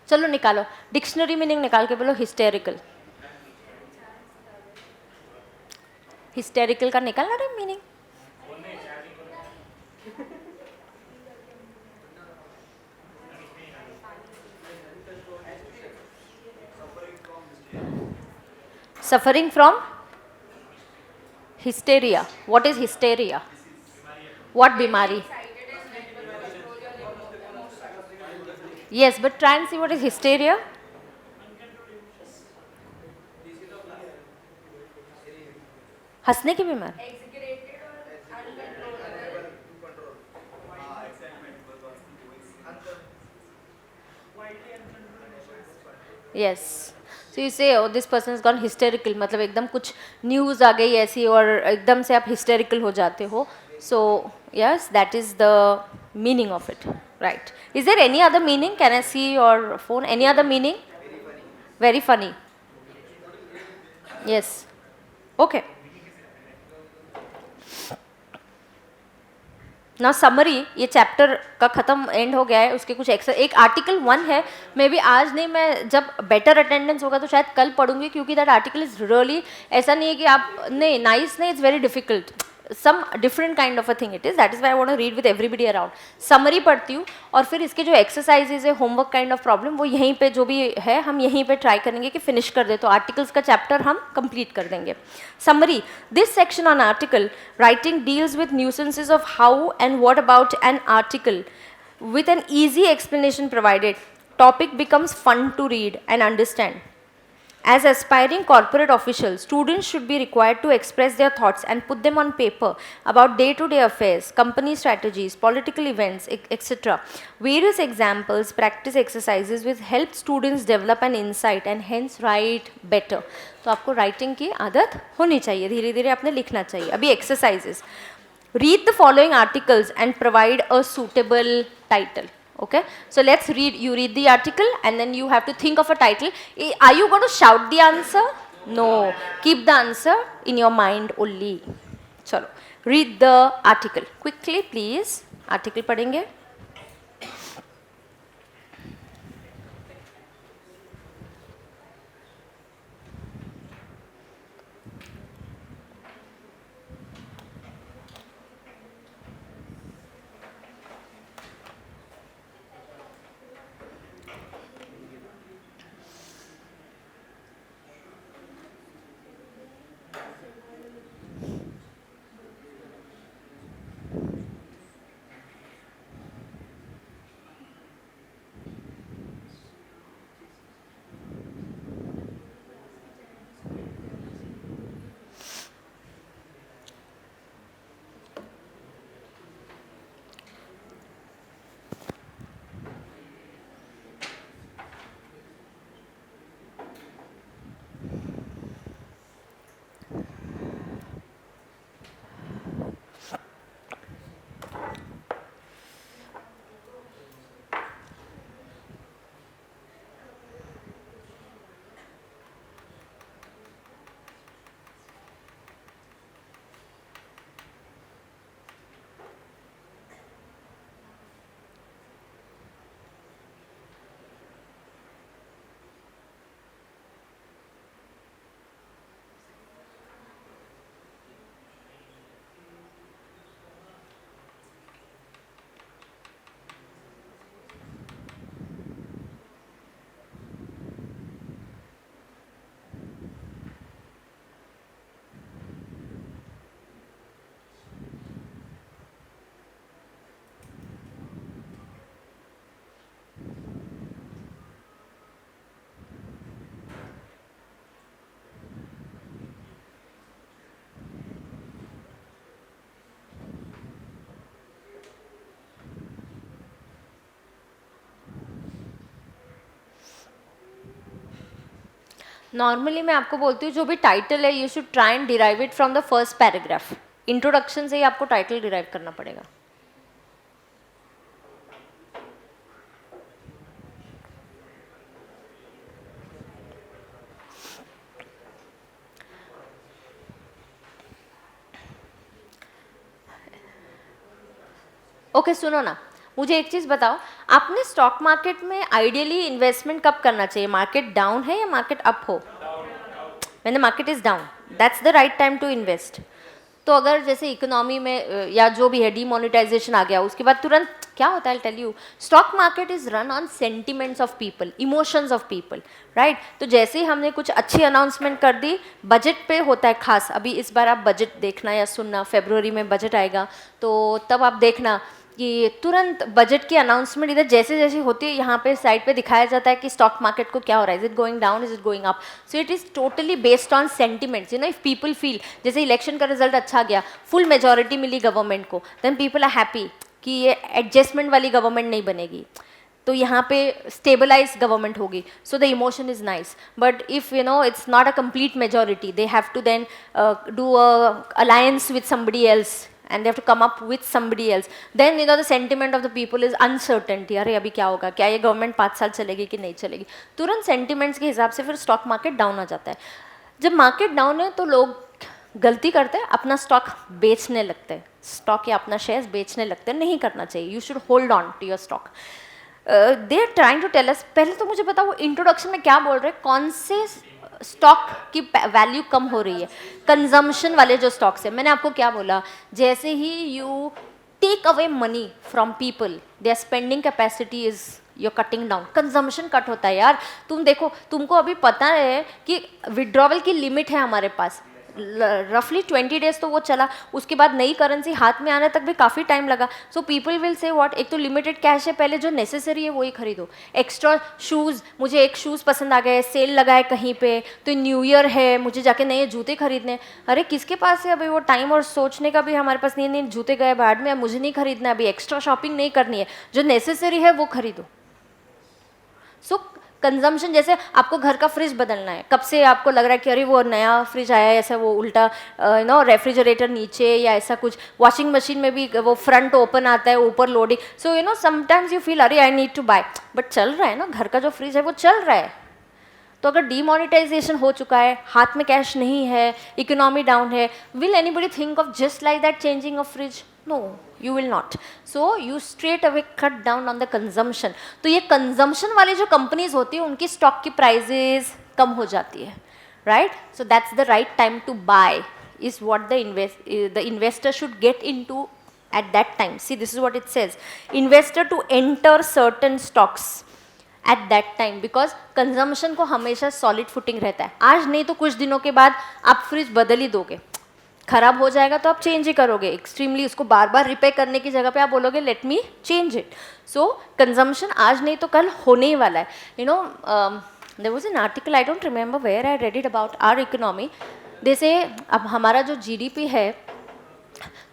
चलो निकालो डिक्शनरी मीनिंग निकाल के बोलो हिस्टेरिकल हिस्टेरिकल का निकालना रे meaning suffering from hysteria. What is hysteria? What bimari? Yes, but try and see what is hysteria. हंसने की बीमारी. Yes. So you say, oh, this person has gone hysterical. मतलब एकदम कुछ न्यूज़ आ गई ऐसी और एकदम से आप hysterical हो जाते हो. So yes, that is the meaning of it, right? Is there any other meaning? Can I see your phone? Any other meaning? Very funny. Yes. Okay. ना समरी ये चैप्टर का ख़त्म एंड हो गया है उसके कुछ एक आर्टिकल 1 है मे बी आज नहीं मैं जब बेटर अटेंडेंस होगा तो शायद कल पढ़ूंगी क्योंकि दैट आर्टिकल इज़ रियली ऐसा नहीं है कि आप नहीं नाइस नहीं it's very difficult some different kind of a thing it is that is why I want to read with everybody around summary पढ़ती हूँ और फिर इसके जो एक्सरसाइजेज है होमवर्क काइंड ऑफ प्रॉब्लम वो यहीं पे जो भी है हम यहीं पे ट्राई करेंगे कि फिनिश कर दे तो आर्टिकल्स का चैप्टर हम कंप्लीट कर देंगे summary this section on article writing deals with nuances of how and what about an article with an easy explanation provided topic becomes fun to read and understand. As aspiring corporate officials, students should be required to express their thoughts and put them on paper about day-to-day affairs, company strategies, political events, etc. Various examples, practice exercises will help students develop an insight and hence write better. तो आपको writing की आदत होनी चाहिए धीरे धीरे आपने लिखना चाहिए अभी exercises. Read the following articles and provide a suitable title. Okay, so let's read. You read the article and then you have to think of a title. Are you going to shout the answer? No. Keep the answer in your mind only. Chalo. Read the article quickly, please. Article padenge. Normally मैं आपको बोलती हूँ जो भी title है you should try and derive it from the first paragraph. Introduction से ही आपको title derive करना पड़ेगा. ओके सुनो ना, मुझे एक चीज़ बताओ, आपने स्टॉक मार्केट में आइडियली इन्वेस्टमेंट कब करना चाहिए? मार्केट डाउन है या मार्केट अप हो? When the market is down, that's the right time to invest. तो अगर जैसे इकोनॉमी में या जो भी है डीमोनेटाइजेशन आ गया, उसके बाद तुरंत क्या होता है, tell you, stock market is run on sentiments of people, emotions of people, right. तो जैसे ही हमने कुछ अच्छी अनाउंसमेंट कर दी, बजट पे होता है खास. अभी इस बार आप बजट देखना या सुनना, फरवरी में बजट आएगा, तो तब आप देखना कि तुरंत बजट की अनाउंसमेंट इधर जैसे जैसे होती है, यहाँ पे साइड पे दिखाया जाता है कि स्टॉक मार्केट को क्या हो रहा है, is it going down, is it going up. So it is totally based on sentiments. You know, if people feel, जैसे इलेक्शन का रिजल्ट अच्छा गया, फुल मेजोरिटी मिली गवर्नमेंट को, देन पीपल आर हैप्पी कि ये एडजस्टमेंट वाली गवर्नमेंट नहीं बनेगी, तो यहाँ पे स्टेबलाइज गवर्नमेंट होगी. So the emotion is nice. But if you know it's not a complete majority, they have to then do alliance with somebody else and they have to come up with somebody else. Then you know the sentiment of the people is uncertainty. अरे अभी क्या होगा, क्या ये government 5 साल चलेगी कि नहीं चलेगी. तुरंत सेंटिमेंट्स के हिसाब से फिर स्टॉक मार्केट डाउन आ जाता है. जब मार्केट डाउन है तो लोग गलती करते हैं, अपना स्टॉक बेचने लगते हैं, स्टॉक या अपना शेयर्स बेचने लगते हैं. नहीं करना चाहिए. You should hold on to your stock. They are trying to tell us. पहले तो मुझे बताओ वो इंट्रोडक्शन में क्या बोल रहे हैं, कौन से स्टॉक की वैल्यू कम हो रही है? कंजम्पशन वाले जो स्टॉक्स है. मैंने आपको क्या बोला, जैसे ही you take away money from people, their spending capacity is you cutting down, consumption cut होता है यार. तुम देखो, तुमको अभी पता है कि विड्रॉवल की लिमिट है हमारे पास, रफली 20 डेज तो वो चला, उसके बाद नई करेंसी हाथ में आने तक भी काफ़ी टाइम लगा. So people will say what, एक तो लिमिटेड कैश है, पहले जो नेसेसरी है वही खरीदो. एक्स्ट्रा शूज़, मुझे एक शूज़ पसंद आ गए, सेल लगा है कहीं पे, तो न्यू ईयर है, मुझे जाके नए जूते खरीदने. अरे किसके पास है अभी वो टाइम और सोचने का भी? हमारे पास नहीं जूते गए बाद में, मुझे नहीं खरीदना, अभी एक्स्ट्रा शॉपिंग नहीं करनी है, जो नेसेसरी है वो खरीदो. सो कंजम्पशन, जैसे आपको घर का फ्रिज बदलना है, कब से आपको लग रहा है कि अरे वो नया फ्रिज आया है, ऐसा वो उल्टा नो रेफ्रिजरेटर नीचे या ऐसा कुछ. वॉशिंग मशीन में भी वो फ्रंट ओपन आता है, ऊपर loading. So you know sometimes you feel अरे I need to buy, but चल रहा है ना, घर का जो फ्रिज है वो चल रहा है. तो अगर डीमोनेटाइजेशन हो चुका है, हाथ में कैश नहीं है, इकोनॉमी डाउन है, will anybody think of just like that changing of fridge? No, you will not. So you straight away cut down on the consumption. तो ये consumption वाली जो companies होती है उनकी stock की prices कम हो जाती है, right? So that's the right time to buy, is what the investor should get into at that time. See, this is what it says. Investor to enter certain stocks at that time, because consumption को हमेशा solid footing रहता है. आज नहीं तो कुछ दिनों के बाद आप फ्रिज बदल ही दोगे, खराब हो जाएगा तो आप चेंज ही करोगे. एक्सट्रीमली उसको बार बार रिपेयर करने की जगह पे आप बोलोगे let me change it. So consumption आज नहीं तो कल होने ही वाला है. You know there was an article, I don't remember where I read it, about our economy. जैसे अब हमारा जो जीडीपी है,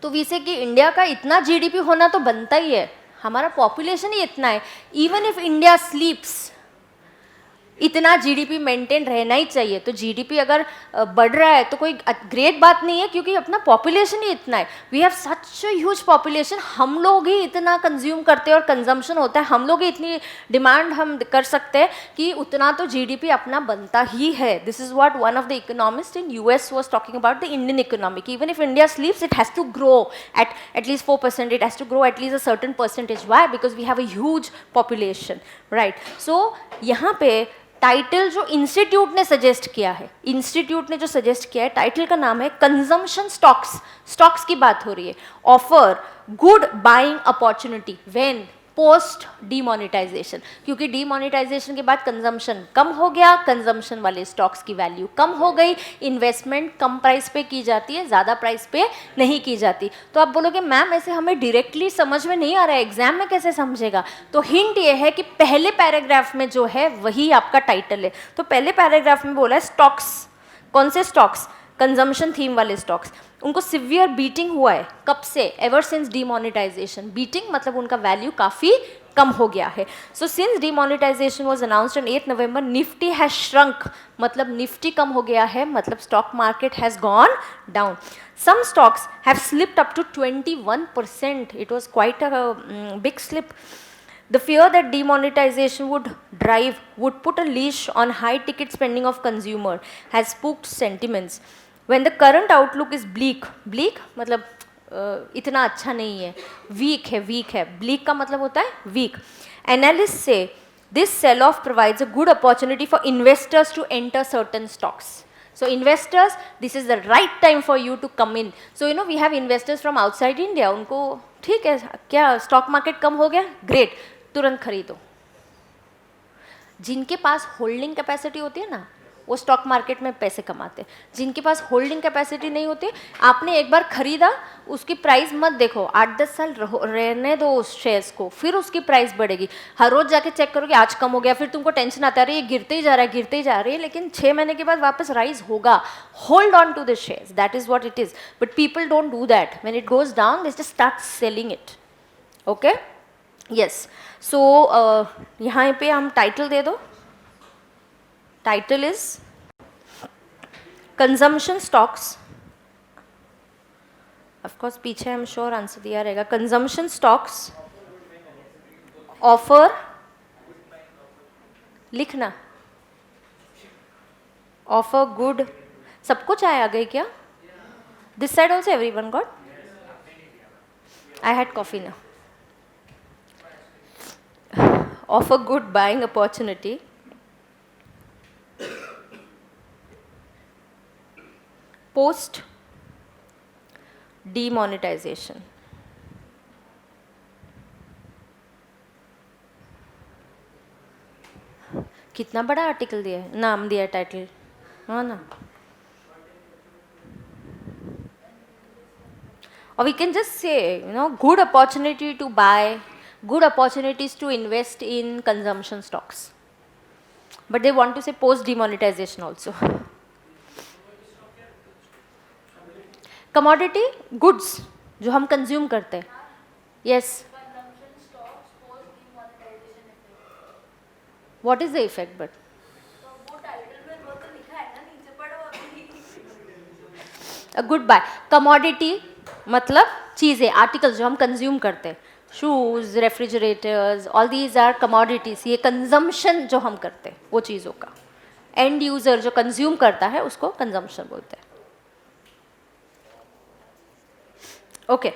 तो वैसे कि इंडिया का इतना जीडीपी होना तो बनता ही है, हमारा पॉपुलेशन ही इतना है. इवन इफ इंडिया स्लीप्स, इतना जीडीपी मेंटेन रहना ही चाहिए. तो जीडीपी अगर बढ़ रहा है तो कोई ग्रेट बात नहीं है, क्योंकि अपना पॉपुलेशन ही इतना है. We have such a huge population, हम लोग ही इतना कंज्यूम करते हैं और कंजम्पशन होता है, हम लोग ही इतनी डिमांड हम कर सकते हैं कि उतना तो जीडीपी अपना बनता ही है. This is what one of the economist in US was talking about the Indian economy. Even if India sleeps, it has to grow at least 4%, it has to grow at least a certain percentage. Why? Because we have a huge population, right? So यहाँ पे title जो institute ने suggest किया है, institute ने जो suggest किया है, टाइटल का नाम है कंजम्पशन स्टॉक्स. स्टॉक्स की बात हो रही है. Offer good buying opportunity when post demonetisation, क्योंकि डीमोनेटाइजेशन के बाद कंजम्पशन कम हो गया, कंजम्पशन वाले स्टॉक्स की वैल्यू कम हो गई, इन्वेस्टमेंट कम प्राइस पे की जाती है, ज़्यादा प्राइस पे नहीं की जाती. तो आप बोलोगे मैम ऐसे हमें डायरेक्टली समझ में नहीं आ रहा है, एग्जाम में कैसे समझेगा? तो हिंट ये है कि पहले पैराग्राफ में जो है वही आपका टाइटल है. तो पहले पैराग्राफ में बोला है स्टॉक्स. कौन से स्टॉक्स? कंजम्पशन थीम वाले स्टॉक्स. उनको सिवियर बीटिंग हुआ है. कब से? Ever since demonetisation. बीटिंग मतलब उनका वैल्यू काफ़ी कम हो गया है. So since demonetization was announced on 8 November, Nifty has shrunk. मतलब निफ्टी कम हो गया है, मतलब stock market has gone down. Some stocks have slipped up to 21%. It was quite a big slip. The fear that demonetization would put a leash on high ticket spending of consumer has spooked sentiments. When the current outlook is bleak मतलब इतना अच्छा नहीं है, weak है. Bleak का मतलब होता है weak. Analysts say this sell-off provides a good opportunity for investors to enter certain stocks. So investors, this is the right time for you to come in. So you know we have investors from outside India. उनको ठीक है, क्या stock market कम हो गया, great, तुरंत खरीदो. जिनके पास holding capacity होती है ना, वो स्टॉक मार्केट में पैसे कमाते. जिनके पास होल्डिंग कैपेसिटी नहीं होती, आपने एक बार खरीदा, उसकी प्राइस मत देखो, 8-10 साल रहने दो उस शेयर्स को, फिर उसकी प्राइस बढ़ेगी. हर रोज जाके चेक करोगे आज कम हो गया, फिर तुमको टेंशन आता है ये गिरते ही जा रहा है, लेकिन 6 महीने के बाद वापस राइज होगा. Hold on to the shares, that is what it is. But people don't do that. When it goes down they just start selling it. Okay, yes. So यहाँ पे हम टाइटल दे दो. Title is consumption stocks. Of course पीछे I am sure answer दिया रहेगा. Consumption stocks offer, लिखना, offer good. सबको चाय आ गई क्या? This side also everyone got? I had coffee ना. Offer good buying opportunity post demonetization. कितना बड़ा आर्टिकल दिया है, नाम दिया है, टाइटल, हाँ ना. Or we can just say, you know, good opportunity to buy, good opportunities to invest in consumption stocks. But they want to say post demonetization also. Commodity goods जो हम consume करते हैं. Yes. What is the effect? But a good buy. Commodity मतलब चीज़ें, articles जो हम consume करते हैं, shoes, refrigerators, all these are commodities. ये कंजम्पशन जो हम करते हैं वो चीज़ों का, एंड यूज़र जो कंज्यूम करता है उसको कंजम्पशन बोलते हैं. ओके,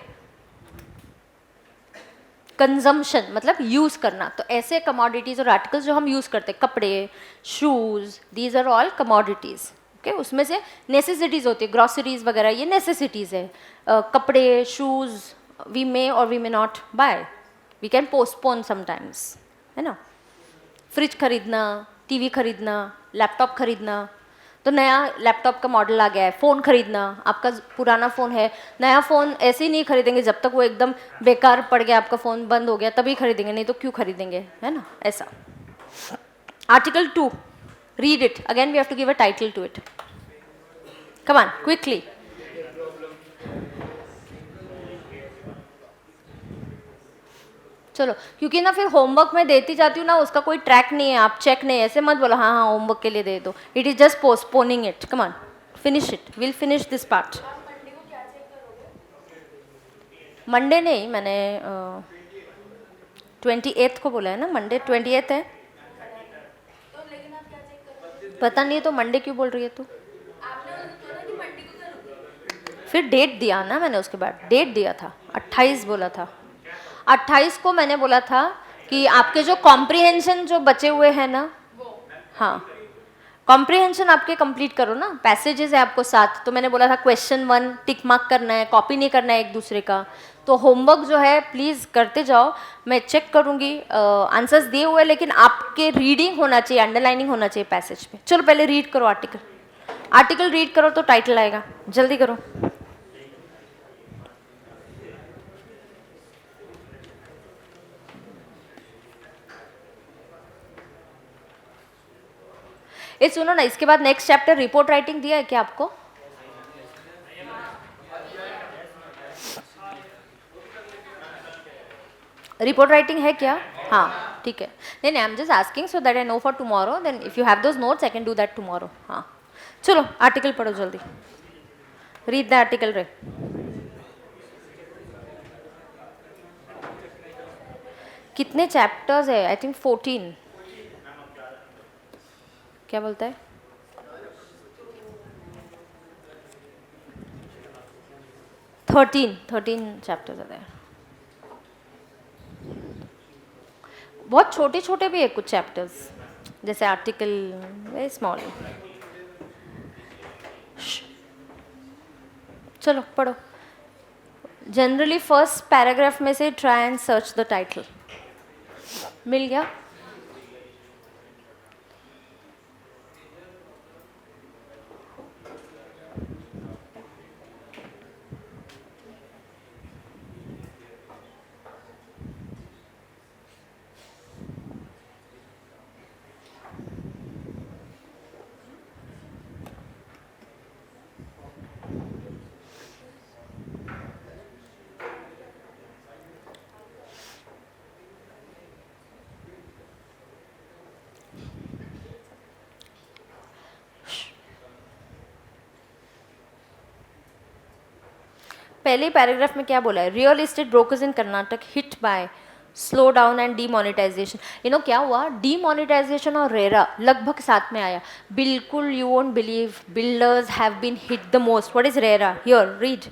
कंजम्पशन मतलब यूज़ करना. तो ऐसे कमोडिटीज़ और आर्टिकल्स जो हम यूज़ करते हैं, कपड़े, shoes, these are all commodities. Okay, उसमें से नेसेसिटीज़ होती है, ग्रॉसरीज वगैरह, ये नेसेसिटीज़ है. कपड़े, shoes we may or we may not buy. We can postpone sometimes, है ना. फ्रिज खरीदना, टीवी खरीदना, लैपटॉप खरीदना. तो नया लैपटॉप का मॉडल आ गया है. फ़ोन खरीदना, आपका पुराना फ़ोन है, नया फ़ोन ऐसे ही नहीं खरीदेंगे जब तक वो एकदम बेकार पड़ गया, आपका फ़ोन बंद हो गया, तभी खरीदेंगे, नहीं तो क्यों खरीदेंगे, है ना. ऐसा. Article 2, read it again. We have to give a title to it. Come on quickly. चलो, क्योंकि ना फिर होमवर्क में देती जाती हूँ ना, उसका कोई ट्रैक नहीं है, आप चेक नहीं, ऐसे मत बोलो हाँ होमवर्क के लिए दे दो. It is just postponing it. Come on, finish it. Will finish this part. Monday नहीं, मैंने 28 को बोला है ना. मंडे 28 है. पता नहीं है तो मंडे क्यों बोल रही है तू? फिर डेट दिया ना मैंने, उसके बाद डेट दिया था, 28 बोला था. 28 को मैंने बोला था कि आपके जो कॉम्प्रिहेंशन जो बचे हुए हैं ना, हाँ कॉम्प्रिहेंशन आपके कंप्लीट करो ना. पैसेजेस है आपको 7, तो मैंने बोला था क्वेश्चन 1 टिक मार्क करना है, कॉपी नहीं करना है एक दूसरे का. तो होमवर्क जो है प्लीज़ करते जाओ, मैं चेक करूँगी. आंसर्स दिए हुए, लेकिन आपके रीडिंग होना चाहिए, अंडरलाइनिंग होना चाहिए पैसेज पे. चलो पहले रीड करो आर्टिकल रीड करो तो टाइटल आएगा. जल्दी करो. ये सुनो ना, इसके बाद नेक्स्ट चैप्टर रिपोर्ट राइटिंग दिया है क्या आपको? रिपोर्ट राइटिंग है क्या? हाँ ठीक है, नहीं नहीं, I am just asking so that I know for tomorrow, then if you have those notes I can do that tomorrow. हाँ चलो आर्टिकल पढ़ो जल्दी, रीड द आर्टिकल रे. कितने चैप्टर्स है? I think 14. क्या बोलता है? 13 चैप्टर्स है. बहुत छोटे छोटे भी है कुछ चैप्टर्स, जैसे आर्टिकल वेरी स्मॉल. चलो पढ़ो. जनरली फर्स्ट पैराग्राफ में से try and search the title. मिल गया? पहले पैराग्राफ में क्या बोला है? Real estate brokers in Karnataka hit by slow down and demonetisation. You know क्या हुआ? डीमोनेटाइजेशन और रेरा लगभग साथ में आया. बिल्कुल you won't believe, builders have been hit the most. What is RERA? Here read.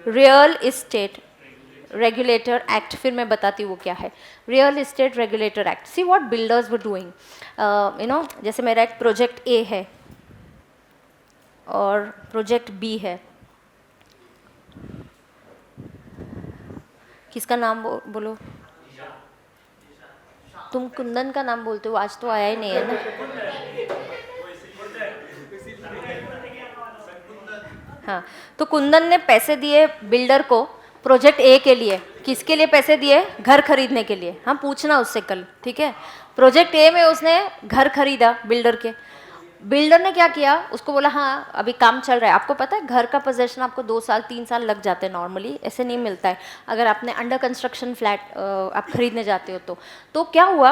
Real estate regulator act. फिर मैं बताती हूँ वो क्या है. Real estate regulator act. See what builders were doing. You know जैसे मेरा एक प्रोजेक्ट ए है और प्रोजेक्ट बी है. किसका नाम बोलो? तुम कुंदन का नाम बोलते हो, आज तो आया ही नहीं है ना. हाँ तो कुंदन ने पैसे दिए बिल्डर को प्रोजेक्ट ए के लिए. किसके लिए पैसे दिए? घर खरीदने के लिए. हम पूछना उससे कल, ठीक है. प्रोजेक्ट ए में उसने घर खरीदा बिल्डर के. बिल्डर ने क्या किया? उसको बोला हाँ अभी काम चल रहा है. आपको पता है घर का पोजेशन आपको 2 साल 3 साल लग जाते हैं नॉर्मली, ऐसे नहीं मिलता है अगर आपने अंडर कंस्ट्रक्शन फ्लैट आप खरीदने जाते हो तो क्या हुआ?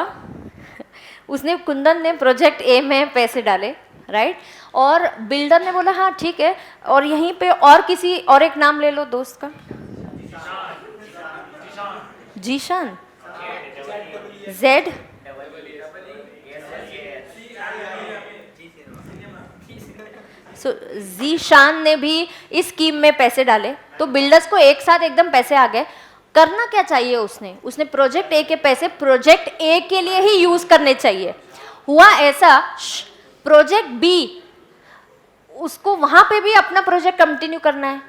उसने कुंदन ने प्रोजेक्ट ए में पैसे डाले, राइट. और बिल्डर ने बोला हाँ ठीक है. और यहीं पे और किसी और एक नाम ले लो दोस्त का. जीशान. जेड. सो जीशान ने भी इस स्कीम में पैसे डाले. तो बिल्डर्स को एक साथ एकदम पैसे आ गए. करना क्या चाहिए उसने प्रोजेक्ट ए के पैसे प्रोजेक्ट ए के लिए ही यूज करने चाहिए. हुआ ऐसा, प्रोजेक्ट बी उसको वहां पे भी अपना प्रोजेक्ट कंटिन्यू करना है,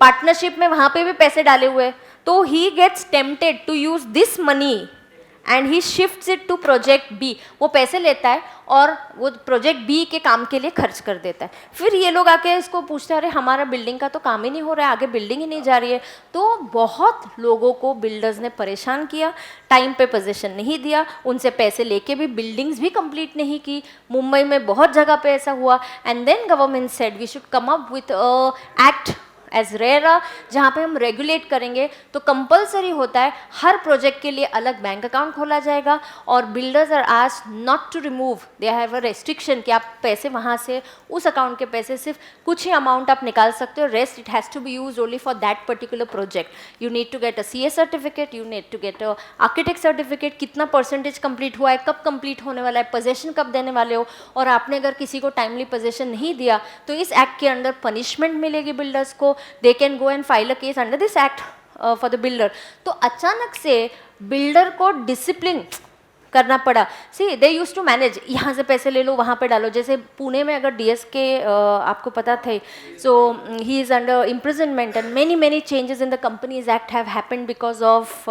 पार्टनरशिप में वहां पे भी पैसे डाले हुए. तो he gets tempted to use this money and he shifts it to project B. वो पैसे लेता है और वो प्रोजेक्ट बी के काम के लिए खर्च कर देता है. फिर ये लोग आके इसको पूछते हैं अरे हमारा बिल्डिंग का तो काम ही नहीं हो रहा है, आगे बिल्डिंग ही नहीं जा रही है. तो बहुत लोगों को बिल्डर्स ने परेशान किया, टाइम पे पोजीशन नहीं दिया, उनसे पैसे लेके भी बिल्डिंग्स भी कंप्लीट नहीं की. मुंबई में बहुत जगह पे ऐसा हुआ. And then government said we should come up with act as RERA, जहाँ पे हम रेगुलेट करेंगे. तो कंपलसरी होता है हर प्रोजेक्ट के लिए अलग बैंक अकाउंट खोला जाएगा और builders are asked not to remove, they have a restriction कि आप पैसे वहाँ से उस अकाउंट के पैसे सिर्फ कुछ ही अमाउंट आप निकाल सकते हो, rest it has to be use only for that particular project. You need to get a CA certificate, you need to get a architect certificate, कितना परसेंटेज कंप्लीट हुआ है, कब कंप्लीट होने वाला है, पोजेशन कब देने वाले हो. और आपने अगर किसी को टाइमली पोजेशन नहीं दिया तो इस एक्ट के अंडर पनिशमेंट मिलेगी बिल्डर्स को. They can go and file a case under this act for the builder. तो अचानक से बिल्डर को डिसिप्लिन करना पड़ा. सी दे यूज टू मैनेज, यहाँ से पैसे ले लो वहाँ पे डालो. जैसे पुणे में अगर DSK आपको पता थे, so he is under imprisonment and many changes in the companies act have happened because of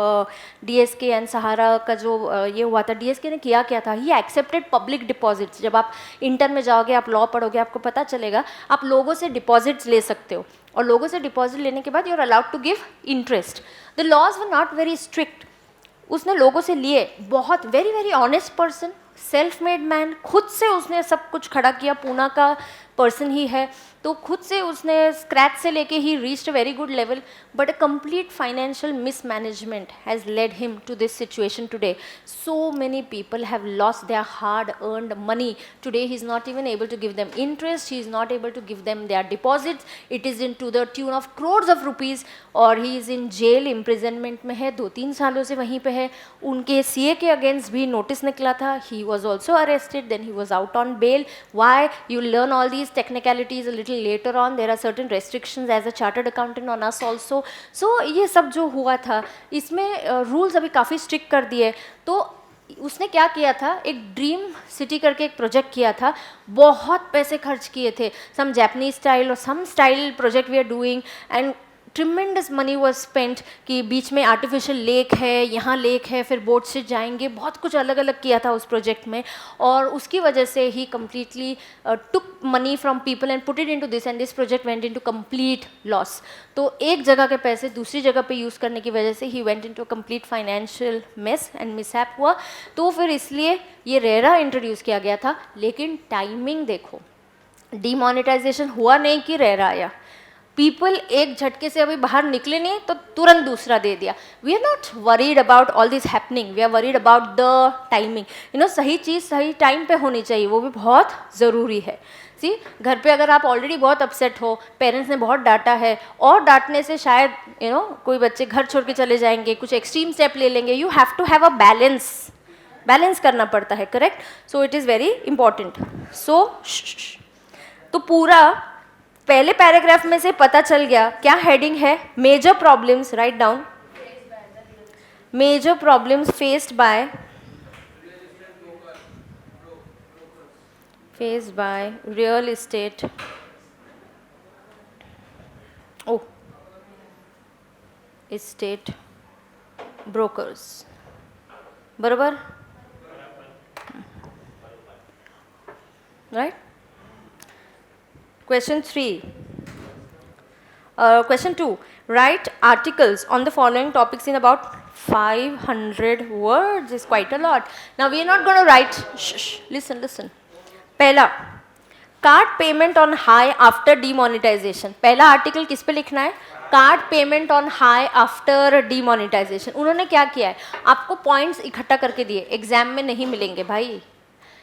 DSK and Sahara का जो ये हुआ था. DSK ने किया क्या था? He accepted public deposits. जब आप इंटर में जाओगे, आप लॉ पढ़ोगे, आपको पता चलेगा आप लोगों से डिपॉजिट्स ले सकते हो और लोगों से डिपॉजिट लेने के बाद you are allowed to give interest. The laws were not very strict. उसने लोगों से लिए, बहुत very honest person, self made man, खुद से उसने सब कुछ खड़ा किया, पूना का पर्सन ही है. तो खुद से उसने स्क्रैच से लेके ही reached a very good level, but a complete financial mismanagement has led him to this situation today. So many people have lost their hard earned money. Today he is not even able to give them interest, he is not able to give them their deposits. It is into the tune of crores of rupees, और he is in jail, imprisonment में है, 2-3 सालों से वहीं पे है. उनके CA के अगेंस्ट भी नोटिस निकला था. He was also arrested, then he was out on bail. Why? You learn all these technicalities a little later on. There are certain restrictions as a chartered accountant on us also. So ये सब जो हुआ था, इसमें rules अभी काफ़ी strict कर दिए. तो उसने क्या किया था, एक ड्रीम सिटी करके एक प्रोजेक्ट किया था, बहुत पैसे खर्च किए थे. सम जापानीज स्टाइल और some style project we are doing, and tremendous money was spent कि बीच में आर्टिफिशियल लेक है, यहाँ लेक है, फिर बोट से जाएंगे, बहुत कुछ अलग अलग किया था उस प्रोजेक्ट में. और उसकी वजह से ही completely took money from people and put it into this, and this project went into complete loss. तो एक जगह के पैसे दूसरी जगह पे यूज़ करने की वजह से he went into complete financial mess and mishap हुआ. तो फिर इसलिए ये रेरा इंट्रोड्यूस किया गया था. लेकिन टाइमिंग देखो, डीमोनेटाइजेशन हुआ नहीं कि रेरा आया. पीपल एक झटके से अभी बाहर निकले नहीं तो तुरंत दूसरा दे दिया. We are not worried about all this happening, we are worried about the timing. सही चीज़ सही टाइम पे होनी चाहिए, वो भी बहुत ज़रूरी है. सी, घर पे अगर आप ऑलरेडी बहुत अपसेट हो, पेरेंट्स ने बहुत डांटा है, और डांटने से शायद कोई बच्चे घर छोड़ के चले जाएंगे, कुछ एक्सट्रीम स्टेप ले लेंगे. You have to have a balance करना पड़ता है, correct. So it is very important. So तो पूरा पहले पैराग्राफ में से पता चल गया क्या हेडिंग है. Major problems, write down. Major problems faced by real estate estate brokers. बरोबर, right. Question 3. Question 2. Write articles on the following topics in about 500 words. Is quite a lot. Now we are not going to write. Listen. पहला, card payment on high after demonetisation. पहला article किस पे लिखना है? Card payment on high after demonetisation. उन्होंने क्या किया है, आपको पॉइंट्स इकट्ठा करके दिए. एग्जाम में नहीं मिलेंगे भाई,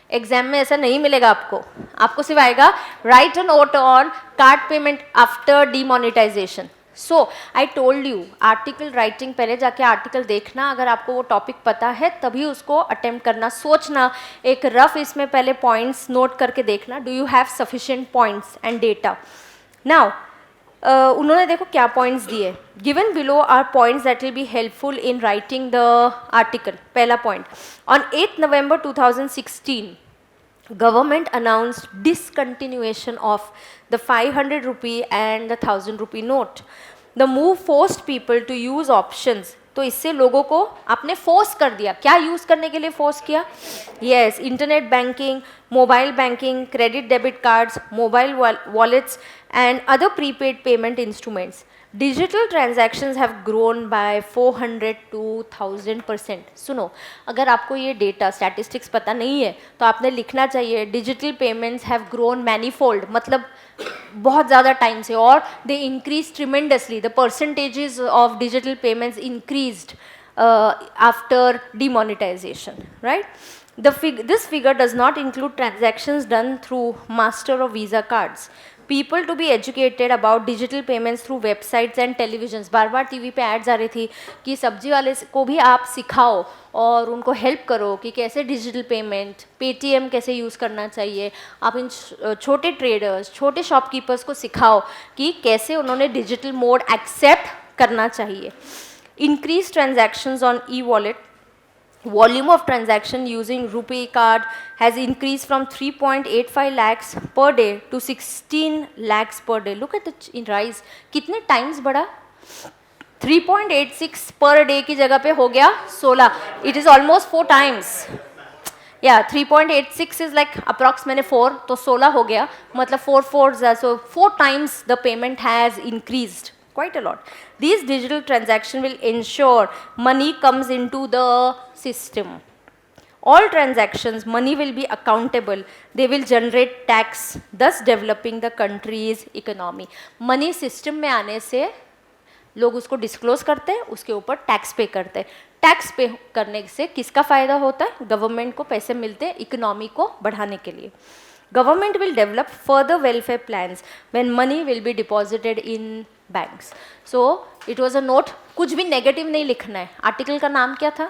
एग्जाम में ऐसा नहीं मिलेगा आपको सिर्फ आएगा write a note on card payment after demonetisation. So I told you, article writing पहले जाके आर्टिकल देखना, अगर आपको वो टॉपिक पता है तभी उसको अटेम्प्ट करना. सोचना, एक रफ इसमें पहले पॉइंट्स नोट करके देखना, do you have sufficient points and data. Now उन्होंने देखो क्या पॉइंट्स दिए. Given below are points that will be helpful in writing the article. पहला point, on 8 November 2016 government announced discontinuation of the 500 rupee and the 1000 rupee note. The move forced people to use options. तो इससे लोगों को आपने force कर दिया. क्या use करने के लिए फोर्स किया? Yes, internet banking, mobile banking, credit debit cards, mobile wallets and other prepaid payment instruments. Digital transactions have grown by 400 to 1000%. सुनो, अगर आपको ये डेटा स्टैटिस्टिक्स पता नहीं है तो आपने लिखना चाहिए digital payments have grown manifold, मतलब बहुत ज़्यादा टाइम से, और they increase tremendously. The percentages of digital payments increased after demonetization, right? This figure does not include transactions done through Master or Visa cards. People to be educated about digital payments through websites and televisions. Bar bar TV पे ads आ रही थी कि सब्जी वाले को भी आप सिखाओ और उनको हेल्प करो कि कैसे डिजिटल पेमेंट, पेटीएम कैसे यूज़ करना चाहिए. आप इन छोटे ट्रेडर्स, छोटे शॉपकीपर्स को सिखाओ कि कैसे उन्होंने डिजिटल मोड एक्सेप्ट करना चाहिए. Increase transactions on e-wallet. Volume of transaction using RuPay card has increased from 3.85 lakhs per day to 16 lakhs per day. Look at the rise. कितने times बढ़ा? 3.86 per day की जगह पे हो गया 16. It is almost 4 times. Yeah, 3.86 is like approx मैंने 4, तो 16 हो गया, मतलब 4 4s, so 4 times the payment has increased. Quite a lot. These digital transactions will ensure money comes into the system. All transactions, money will be accountable. They will generate tax, thus developing the country's economy. Money system में आने से लोग उसको disclose करते हैं, उसके ऊपर tax पे करते हैं. टैक्स पे करने से किसका फ़ायदा होता है? गवर्नमेंट को पैसे मिलते हैं इकोनॉमी को बढ़ाने के लिए. Government will develop further welfare plans when money will be deposited in banks. So it was a note. कुछ भी नेगेटिव नहीं लिखना है. आर्टिकल का नाम क्या था?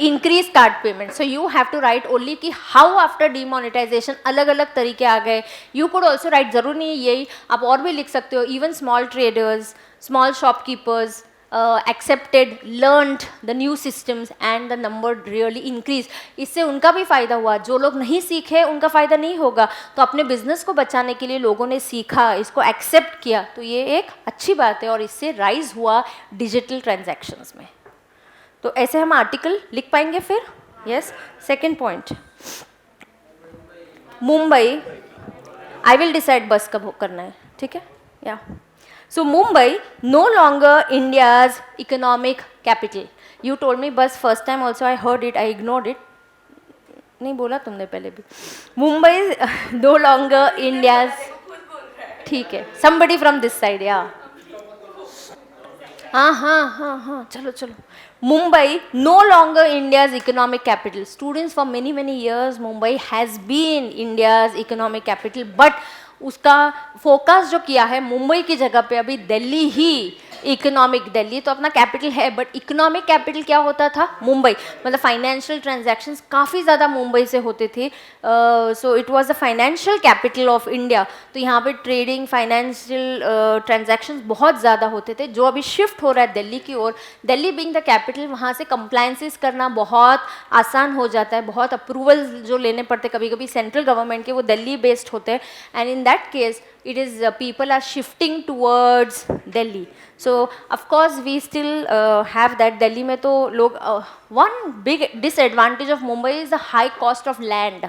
Increase card payment. So you have to write only कि हाउ आफ्टर डिमोनेटाइजेशन अलग अलग तरीके आ गए. यू कुड ऑल्सो राइट, जरूर नहीं यही, आप और भी लिख सकते हो. Even small traders, small shopkeepers accepted, learned the new systems and the number really increased. इससे उनका भी फ़ायदा हुआ. जो लोग नहीं सीखे उनका फ़ायदा नहीं होगा. तो अपने बिजनेस को बचाने के लिए लोगों ने सीखा, इसको एक्सेप्ट किया, तो ये एक अच्छी बात है और इससे राइज हुआ डिजिटल ट्रांजैक्शंस में. तो ऐसे हम आर्टिकल लिख पाएंगे फिर. Yes. Second point, Mumbai. I will decide बस कब करना है, ठीक है. या So Mumbai no longer India's economic capital. You told me bus first time also, I heard it, I ignored it. नहीं बोला तुमने पहले भी. Mumbai no longer India's. ठीक है. Somebody from this side, yeah. हाँ, चलो. Mumbai no longer India's economic capital. Students, for many years Mumbai has been India's economic capital, but उसका फोकस जो किया है मुंबई की जगह पे अभी दिल्ली ही इकोनॉमिक. दिल्ली तो अपना कैपिटल है, बट इकोनॉमिक कैपिटल क्या होता था? मुंबई. मतलब फाइनेंशियल ट्रांजैक्शंस काफ़ी ज़्यादा मुंबई से होते थे. So it was the financial capital of India. तो यहाँ पे ट्रेडिंग, फाइनेंशियल ट्रांजैक्शंस बहुत ज़्यादा होते थे, जो अभी शिफ्ट हो रहा है दिल्ली की ओर. दिल्ली बीइंग द कैपिटल, वहाँ से कंप्लायंसेस करना बहुत आसान हो जाता है. बहुत अप्रूवल जो लेने पड़ते कभी कभी सेंट्रल गवर्नमेंट के, वो दिल्ली बेस्ड होते हैं. And in that case it is people are shifting towards Delhi. So of course we still have that. Delhi में तो लोग one big disadvantage of Mumbai is the high cost of land.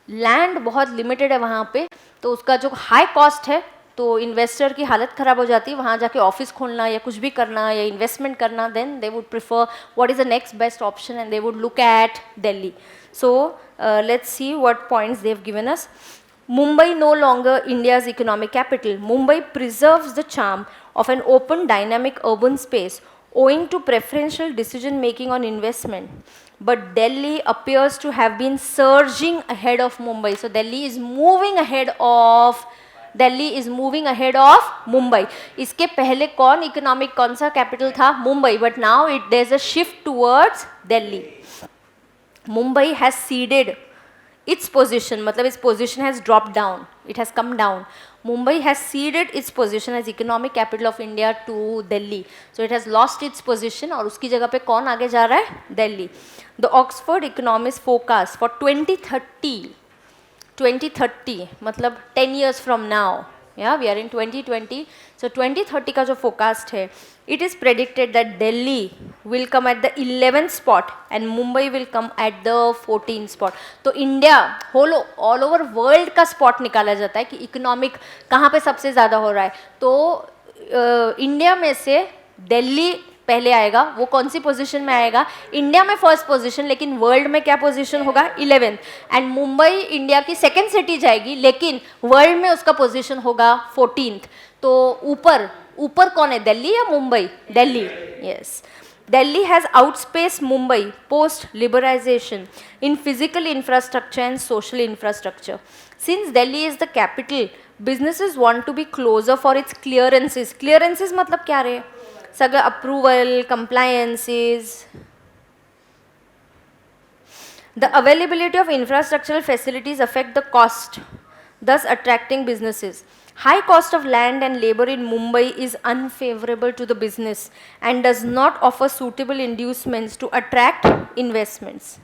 Land बहुत limited है वहाँ पे, तो उसका जो high cost है, तो इन्वेस्टर की हालत ख़राब हो जाती है. वहाँ जाके ऑफिस खोलना या कुछ भी करना या इन्वेस्टमेंट करना, then they would prefer what is the next best option and they would look at Delhi. So let's see what points they have given us. Mumbai no longer India's economic capital. Mumbai preserves the charm of an open, dynamic urban space owing to preferential decision making on investment. But Delhi appears to have been surging ahead of Mumbai. So Delhi is moving ahead of Mumbai. इसके पहले कौन economic, कौन सा capital था? Mumbai. But now there is a shift towards Delhi. Mumbai has ceded its position, मतलब its position has dropped down, it has come down. Mumbai has ceded its position as economic capital of India to Delhi. So it has lost its position और उसकी जगह पे कौन आगे जा रहा है? Delhi. The Oxford Economist forecast for 2030 मतलब 10 years from now. Yeah, we are in 2020. So 2030 का जो forecast है, it is predicted that Delhi will come at the 11th spot and Mumbai will come at the 14th spot. तो India all over world का spot निकाला जाता है कि economic कहाँ पे सबसे ज़्यादा हो रहा है. तो इंडिया में से दिल्ली पहले आएगा. वो कौन सी पोजीशन में आएगा? इंडिया में फर्स्ट पोजीशन, लेकिन वर्ल्ड में क्या पोजीशन होगा? 11th. एंड मुंबई इंडिया की सेकेंड सिटी जाएगी, लेकिन वर्ल्ड में उसका पोजीशन होगा 14th. तो ऊपर कौन है? दिल्ली या Mumbai? Delhi. Yes. Delhi has outspaced Mumbai post liberalization in physical infrastructure and social infrastructure. Since Delhi is the capital, businesses want to be closer for its clearances. Clearances मतलब क्या रहे? सगळं approval, compliances. The availability of infrastructural facilities affect the cost, thus attracting businesses. High cost of land and labor in Mumbai is unfavorable to the business and does not offer suitable inducements to attract investments.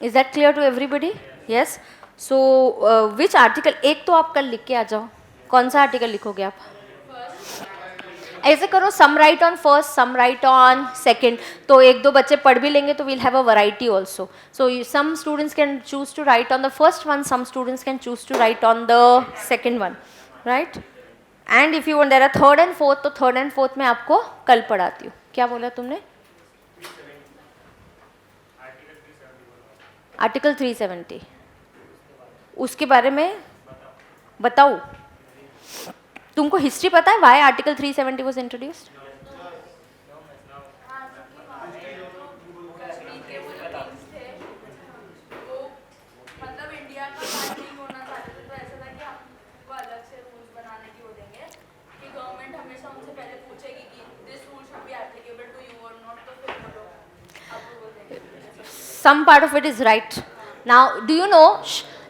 Is that clear to everybody? Yes. So which article? एक तो आप कल लिख के आ जाओ. कौन सा article लिखोगे आप? ऐसे करो, some write on first, some write on second. तो एक दो बच्चे पढ़ भी लेंगे तो we'll have a variety also. So some students can choose to write on the first one, some students can choose to write on the second one. Right. And if you want, there are third and fourth, तो third and fourth में आपको कल पढ़ाती हूँ. क्या बोला तुमने? Article 370 उसके बारे में बताऊँ? तुमको हिस्ट्री पता है why article 370 was introduced? Some part of it is right. Now, do you know,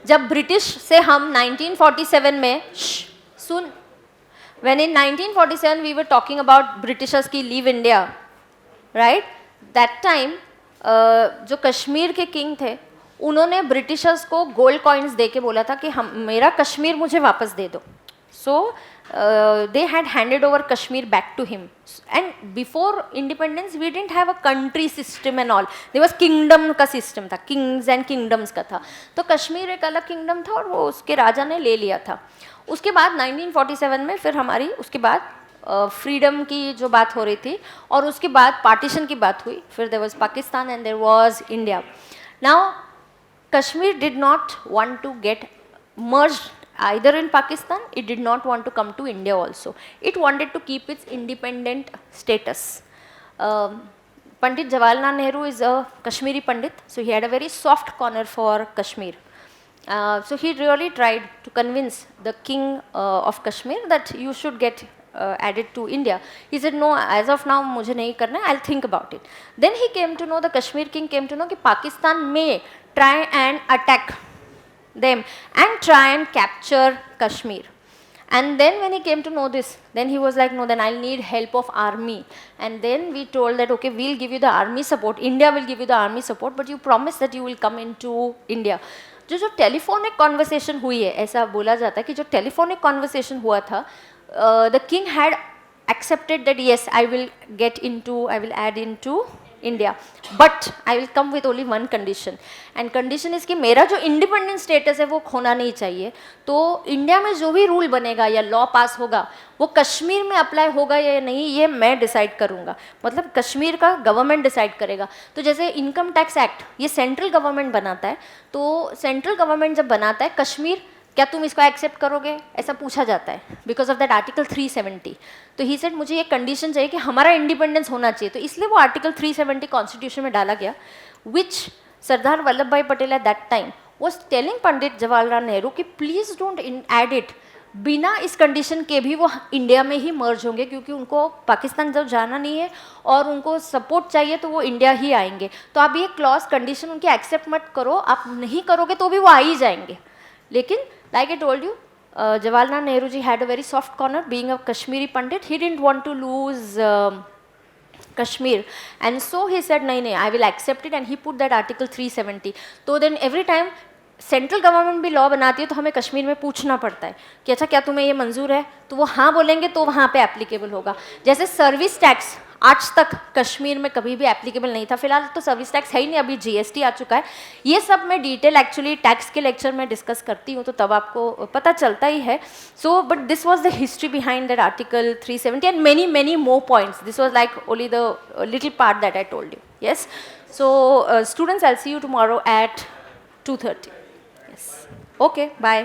जब ब्रिटिश से हम 1947 में, सुन, when in 1947 we were talking about Britishers की leave India, right? That time जो कश्मीर के किंग थे, उन्होंने ब्रिटिशर्स को गोल्ड कॉइन्स दे के बोला था कि हम मेरा कश्मीर मुझे वापस दे दो. So they had handed over Kashmir back to him. And before independence, we didn't have a country system and all. There was kingdom का system था, kings and kingdoms का था. तो कश्मीर एक अलग kingdom था और वो उसके राजा ने ले लिया था. उसके बाद 1947 में फिर हमारी उसके बाद फ्रीडम की जो बात हो रही थी और उसके बाद पार्टीशन की बात हुई. फिर there was Pakistan and there was India. Now Kashmir did not want to get merged either in Pakistan. It did not want to come to India also. It wanted to keep its independent status. Pandit Jawaharlal Nehru is a Kashmiri Pandit, so he had a very soft corner for Kashmir. So he really tried to convince the king of Kashmir that you should get added to India. He said, no, as of now, मुझे नहीं करना, I'll think about it. Then he came to know, the Kashmir king came to know कि Pakistan may try and attack them and try and capture Kashmir. And then when he came to know this, then he was like, no, then I'll need help of army. And then we told that, okay, we'll give you the army support. India will give you the army support, but you promise that you will come into India. जो telephonic conversation हुई है, ऐसा बोला जाता है कि जो telephonic conversation हुआ था, the king had accepted that yes, I will add into India, but I will come with only one condition, and condition is कि मेरा जो इंडिपेंडेंट स्टेटस है वो खोना नहीं चाहिए. तो इंडिया में जो भी रूल बनेगा या लॉ पास होगा वो कश्मीर में अप्लाई होगा या नहीं, ये मैं डिसाइड करूँगा. मतलब कश्मीर का गवर्नमेंट डिसाइड करेगा. तो जैसे इनकम टैक्स एक्ट ये सेंट्रल गवर्नमेंट बनाता है, तो सेंट्रल गवर्नमेंट जब बनाता है कश्मीर क्या तुम इसको एक्सेप्ट करोगे, ऐसा पूछा जाता है बिकॉज ऑफ दैट आर्टिकल 370. तो ही सेड मुझे ये कंडीशन चाहिए कि हमारा इंडिपेंडेंस होना चाहिए. तो इसलिए वो आर्टिकल 370 कॉन्स्टिट्यूशन में डाला गया, विच Sardar Vallabh Bhai Patel at that time was telling Pandit Jawaharlal Nehru कि प्लीज डोंट ऐड इट. बिना इस कंडीशन के भी वो इंडिया में ही मर्ज होंगे, क्योंकि उनको पाकिस्तान जब जाना नहीं है और उनको सपोर्ट चाहिए तो वो इंडिया ही आएंगे. तो आप ये क्लॉज कंडीशन उनकी एक्सेप्ट मत करो, आप नहीं करोगे तो भी वो आ ही जाएंगे. लेकिन like I told you, Jawaharlal Nehru ji had a very soft corner. Being a Kashmiri Pandit, he didn't want to lose Kashmir, and so he said, "नहीं, I will accept it," and he put that Article 370. So then every time central government भी law बनाती है तो हमें कश्मीर में पूछना पड़ता है कि अच्छा क्या तुम्हें ये मंजूर है, तो वो हाँ बोलेंगे तो वहाँ पे एप्लीकेबल होगा. जैसे सर्विस टैक्स आज तक कश्मीर में कभी भी एप्लीकेबल नहीं था. फिलहाल तो सर्विस टैक्स है ही नहीं, अभी जीएसटी आ चुका है. ये सब मैं डिटेल एक्चुअली टैक्स के लेक्चर में डिस्कस करती हूँ तो तब आपको पता चलता ही है. So but this was the history behind that article 370 and many more points. This was like only the little part that I told you. Yes, so students, I see you tomorrow at 2:30. Yes. Okay, bye.